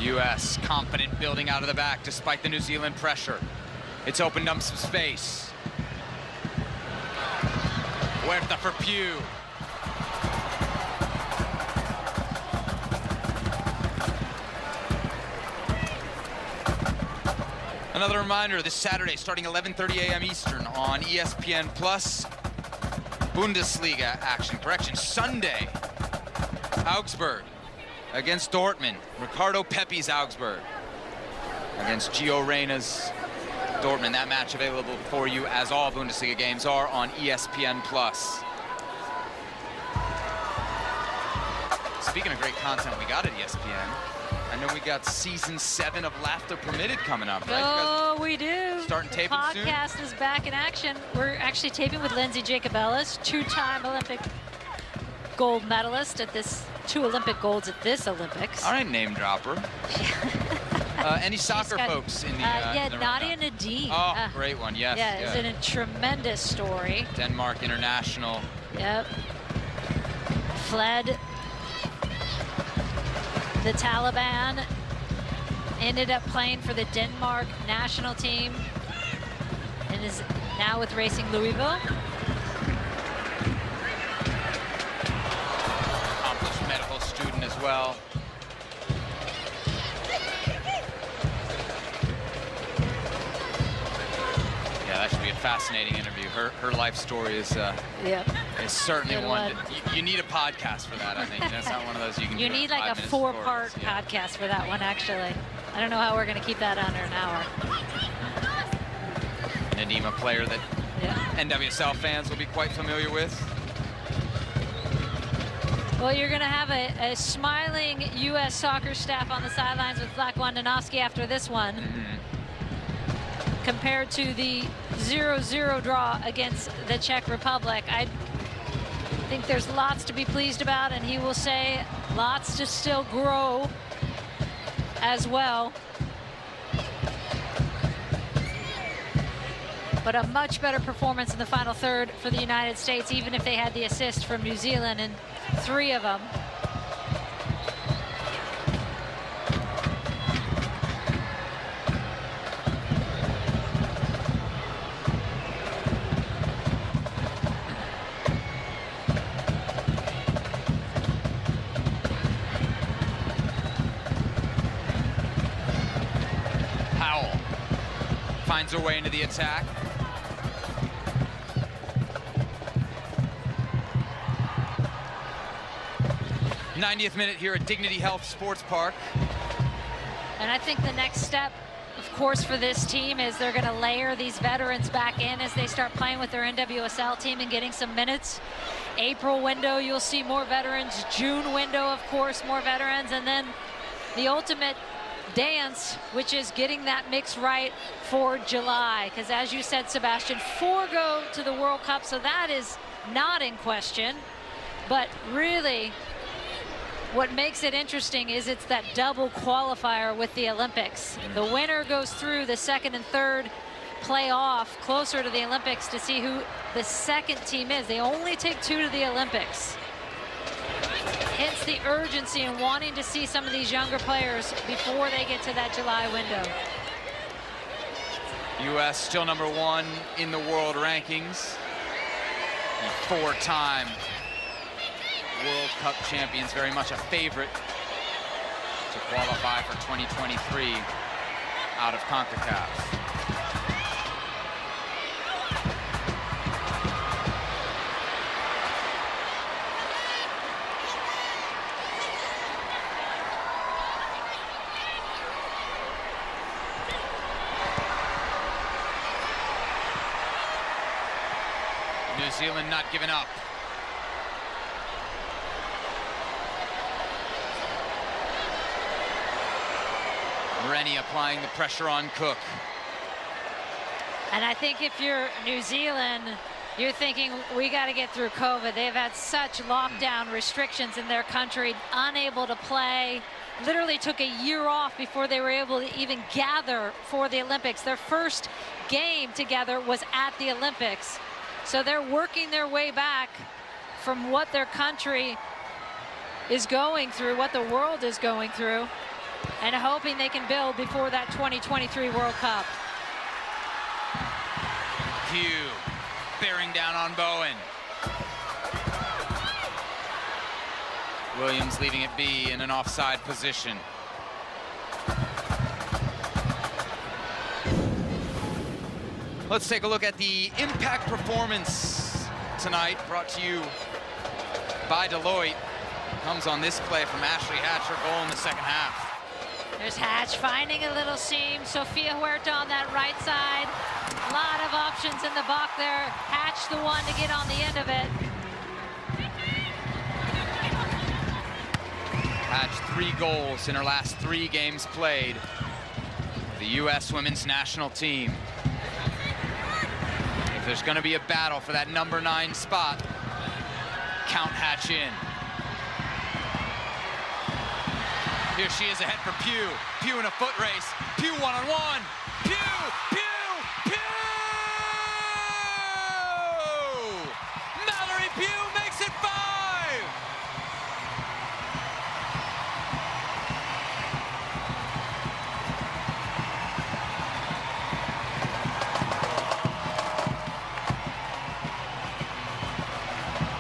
U.S. confident, building out of the back despite the New Zealand pressure. It's opened up some space. Huerta for Pugh. Another reminder, this Saturday, starting 11:30 a.m. Eastern on ESPN+, Bundesliga action. Correction, Sunday, Augsburg against Dortmund. Ricardo Pepi's Augsburg against Gio Reyna's Dortmund. That match available for you, as all Bundesliga games are, on ESPN+. Speaking of great content we got at ESPN, I know we got season 7 of Laughter Permitted coming up, right? Oh, we do. Starting taping soon? Podcast is back in action. We're actually taping with Lindsay Jacobellis, 2-time Olympic gold medalist at this, 2 Olympic golds at this Olympics. All right, name dropper. Any soccer folks in the yeah, in the Nadia rundown? Nadine. Oh, great one, yes. Yeah, it's a tremendous story. Denmark international. Yep. Fled the Taliban, ended up playing for the Denmark national team, and is now with Racing Louisville. Accomplished medical student as well. Yeah, that should be a fascinating interview. Her life story is is certainly one. You need a podcast for that, I think. That's not one of those you can. You do need in like a 5 minutes 4-part stories. Yeah. podcast for that one, actually. I don't know how we're going to keep that under an hour. Nadim, a player that NWSL fans will be quite familiar with. Well, you're going to have a smiling U.S. soccer staff on the sidelines with Zlatko Andonovski after this one, compared to the 0-0 draw against the Czech Republic. I think there's lots to be pleased about, and he will say lots to still grow as well. But a much better performance in the final third for the United States, even if they had the assist from New Zealand, and 3 of them. Powell finds her way into the attack. 90th minute here at Dignity Health Sports Park. And I think the next step, of course, for this team is they're going to layer these veterans back in as they start playing with their NWSL team and getting some minutes. April window, you'll see more veterans. June window, of course, more veterans. And then the ultimate dance, which is getting that mix right for July. Because as you said, Sebastian, 4 go to the World Cup, so that is not in question. But really, what makes it interesting is it's that double qualifier with the Olympics. The winner goes through the second and third playoff closer to the Olympics to see who the second team is. They only take 2 to the Olympics. Hence the urgency in wanting to see some of these younger players before they get to that July window. U.S. still #1 in the world rankings. The 4-time World Cup champions, very much a favorite to qualify for 2023 out of CONCACAF. New Zealand not giving up. Rennie applying the pressure on Cook. And I think if you're New Zealand, you're thinking, we got to get through COVID. They've had such lockdown restrictions in their country, unable to play. Literally took a year off before they were able to even gather for the Olympics. Their first game together was at the Olympics. So they're working their way back from what their country is going through, what the world is going through, and hoping they can build before that 2023 World Cup. Hugh bearing down on Bowen. Williams leaving it be in an offside position. Let's take a look at the impact performance tonight, brought to you by Deloitte. Comes on this play from Ashley Hatcher, goal in the second half. There's Hatch finding a little seam. Sofia Huerta on that right side. A lot of options in the box there. Hatch the one to get on the end of it. Hatch 3 goals in her last 3 games played. The U.S. women's national team. If there's going to be a battle for that #9 spot, count Hatch in. Here she is ahead for Pugh. Pugh in a foot race. Pugh one-on-one. Pugh! Pugh! Pugh! Mallory Pugh makes it 5!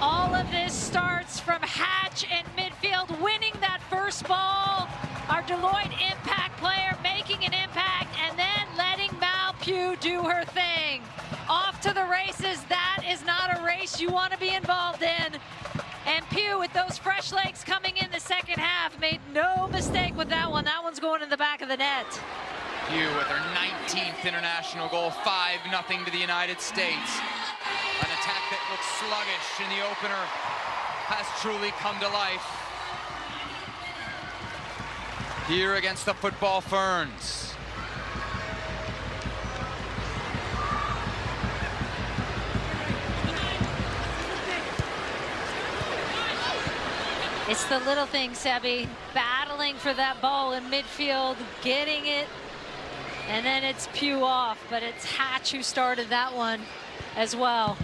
All of this starts from Hatch in midfield, winning that first ball. Our Deloitte impact player making an impact and then letting Mal Pugh do her thing. Off to the races. That is not a race you want to be involved in. And Pugh, with those fresh legs coming in the second half, made no mistake with that one. That one's going in the back of the net. Pugh with her 19th international goal, 5-0 to the United States. An attack that looked sluggish in the opener has truly come to life here against the Football Ferns. It's the little things, Sebi, battling for that ball in midfield, getting it, and then it's Pugh off, but it's Hatch who started that one as well.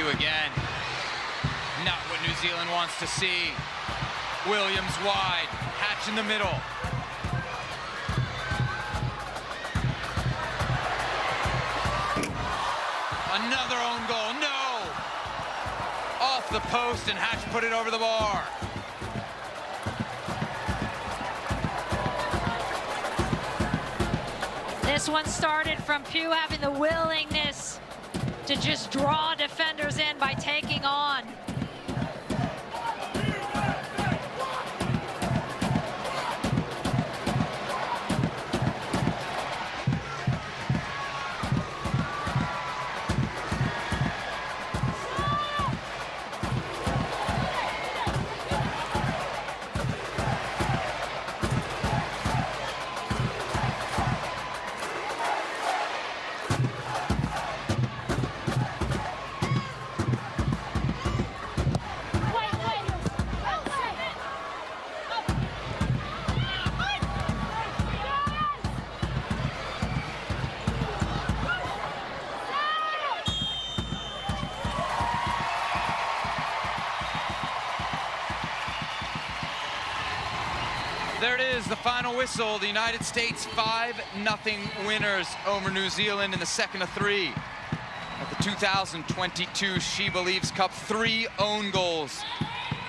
Again, not what New Zealand wants to see. Williams wide, Hatch in the middle. Another own goal, no! Off the post and Hatch put it over the bar. This one started from Pugh having the willingness to just draw defenders in by taking on. There it is, the final whistle. The United States 5-0 winners over New Zealand in the second of 3 at the 2022 SheBelieves Cup. 3 own goals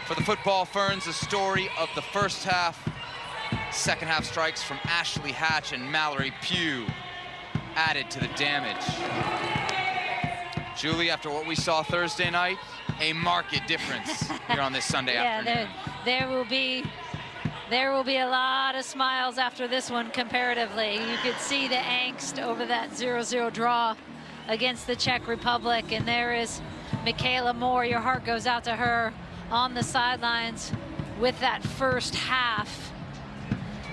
for the Football Ferns, the story of the first half. Second half strikes from Ashley Hatch and Mallory Pugh added to the damage. Julie, after what we saw Thursday night, a marked difference here on this Sunday afternoon. There will be a lot of smiles after this one comparatively. You could see the angst over that 0-0 draw against the Czech Republic. And there is Michaela Moore. Your heart goes out to her on the sidelines with that first half.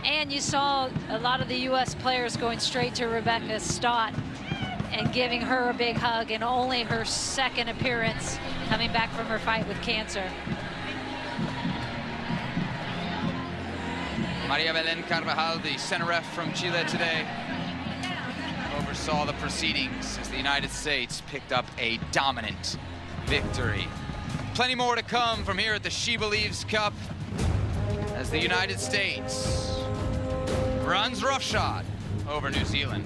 And you saw a lot of the U.S. players going straight to Rebecca Stott and giving her a big hug, and only her second appearance coming back from her fight with cancer. Maria Belén Carvajal, the center ref from Chile today, oversaw the proceedings as the United States picked up a dominant victory. Plenty more to come from here at the SheBelieves Cup as the United States runs roughshod over New Zealand.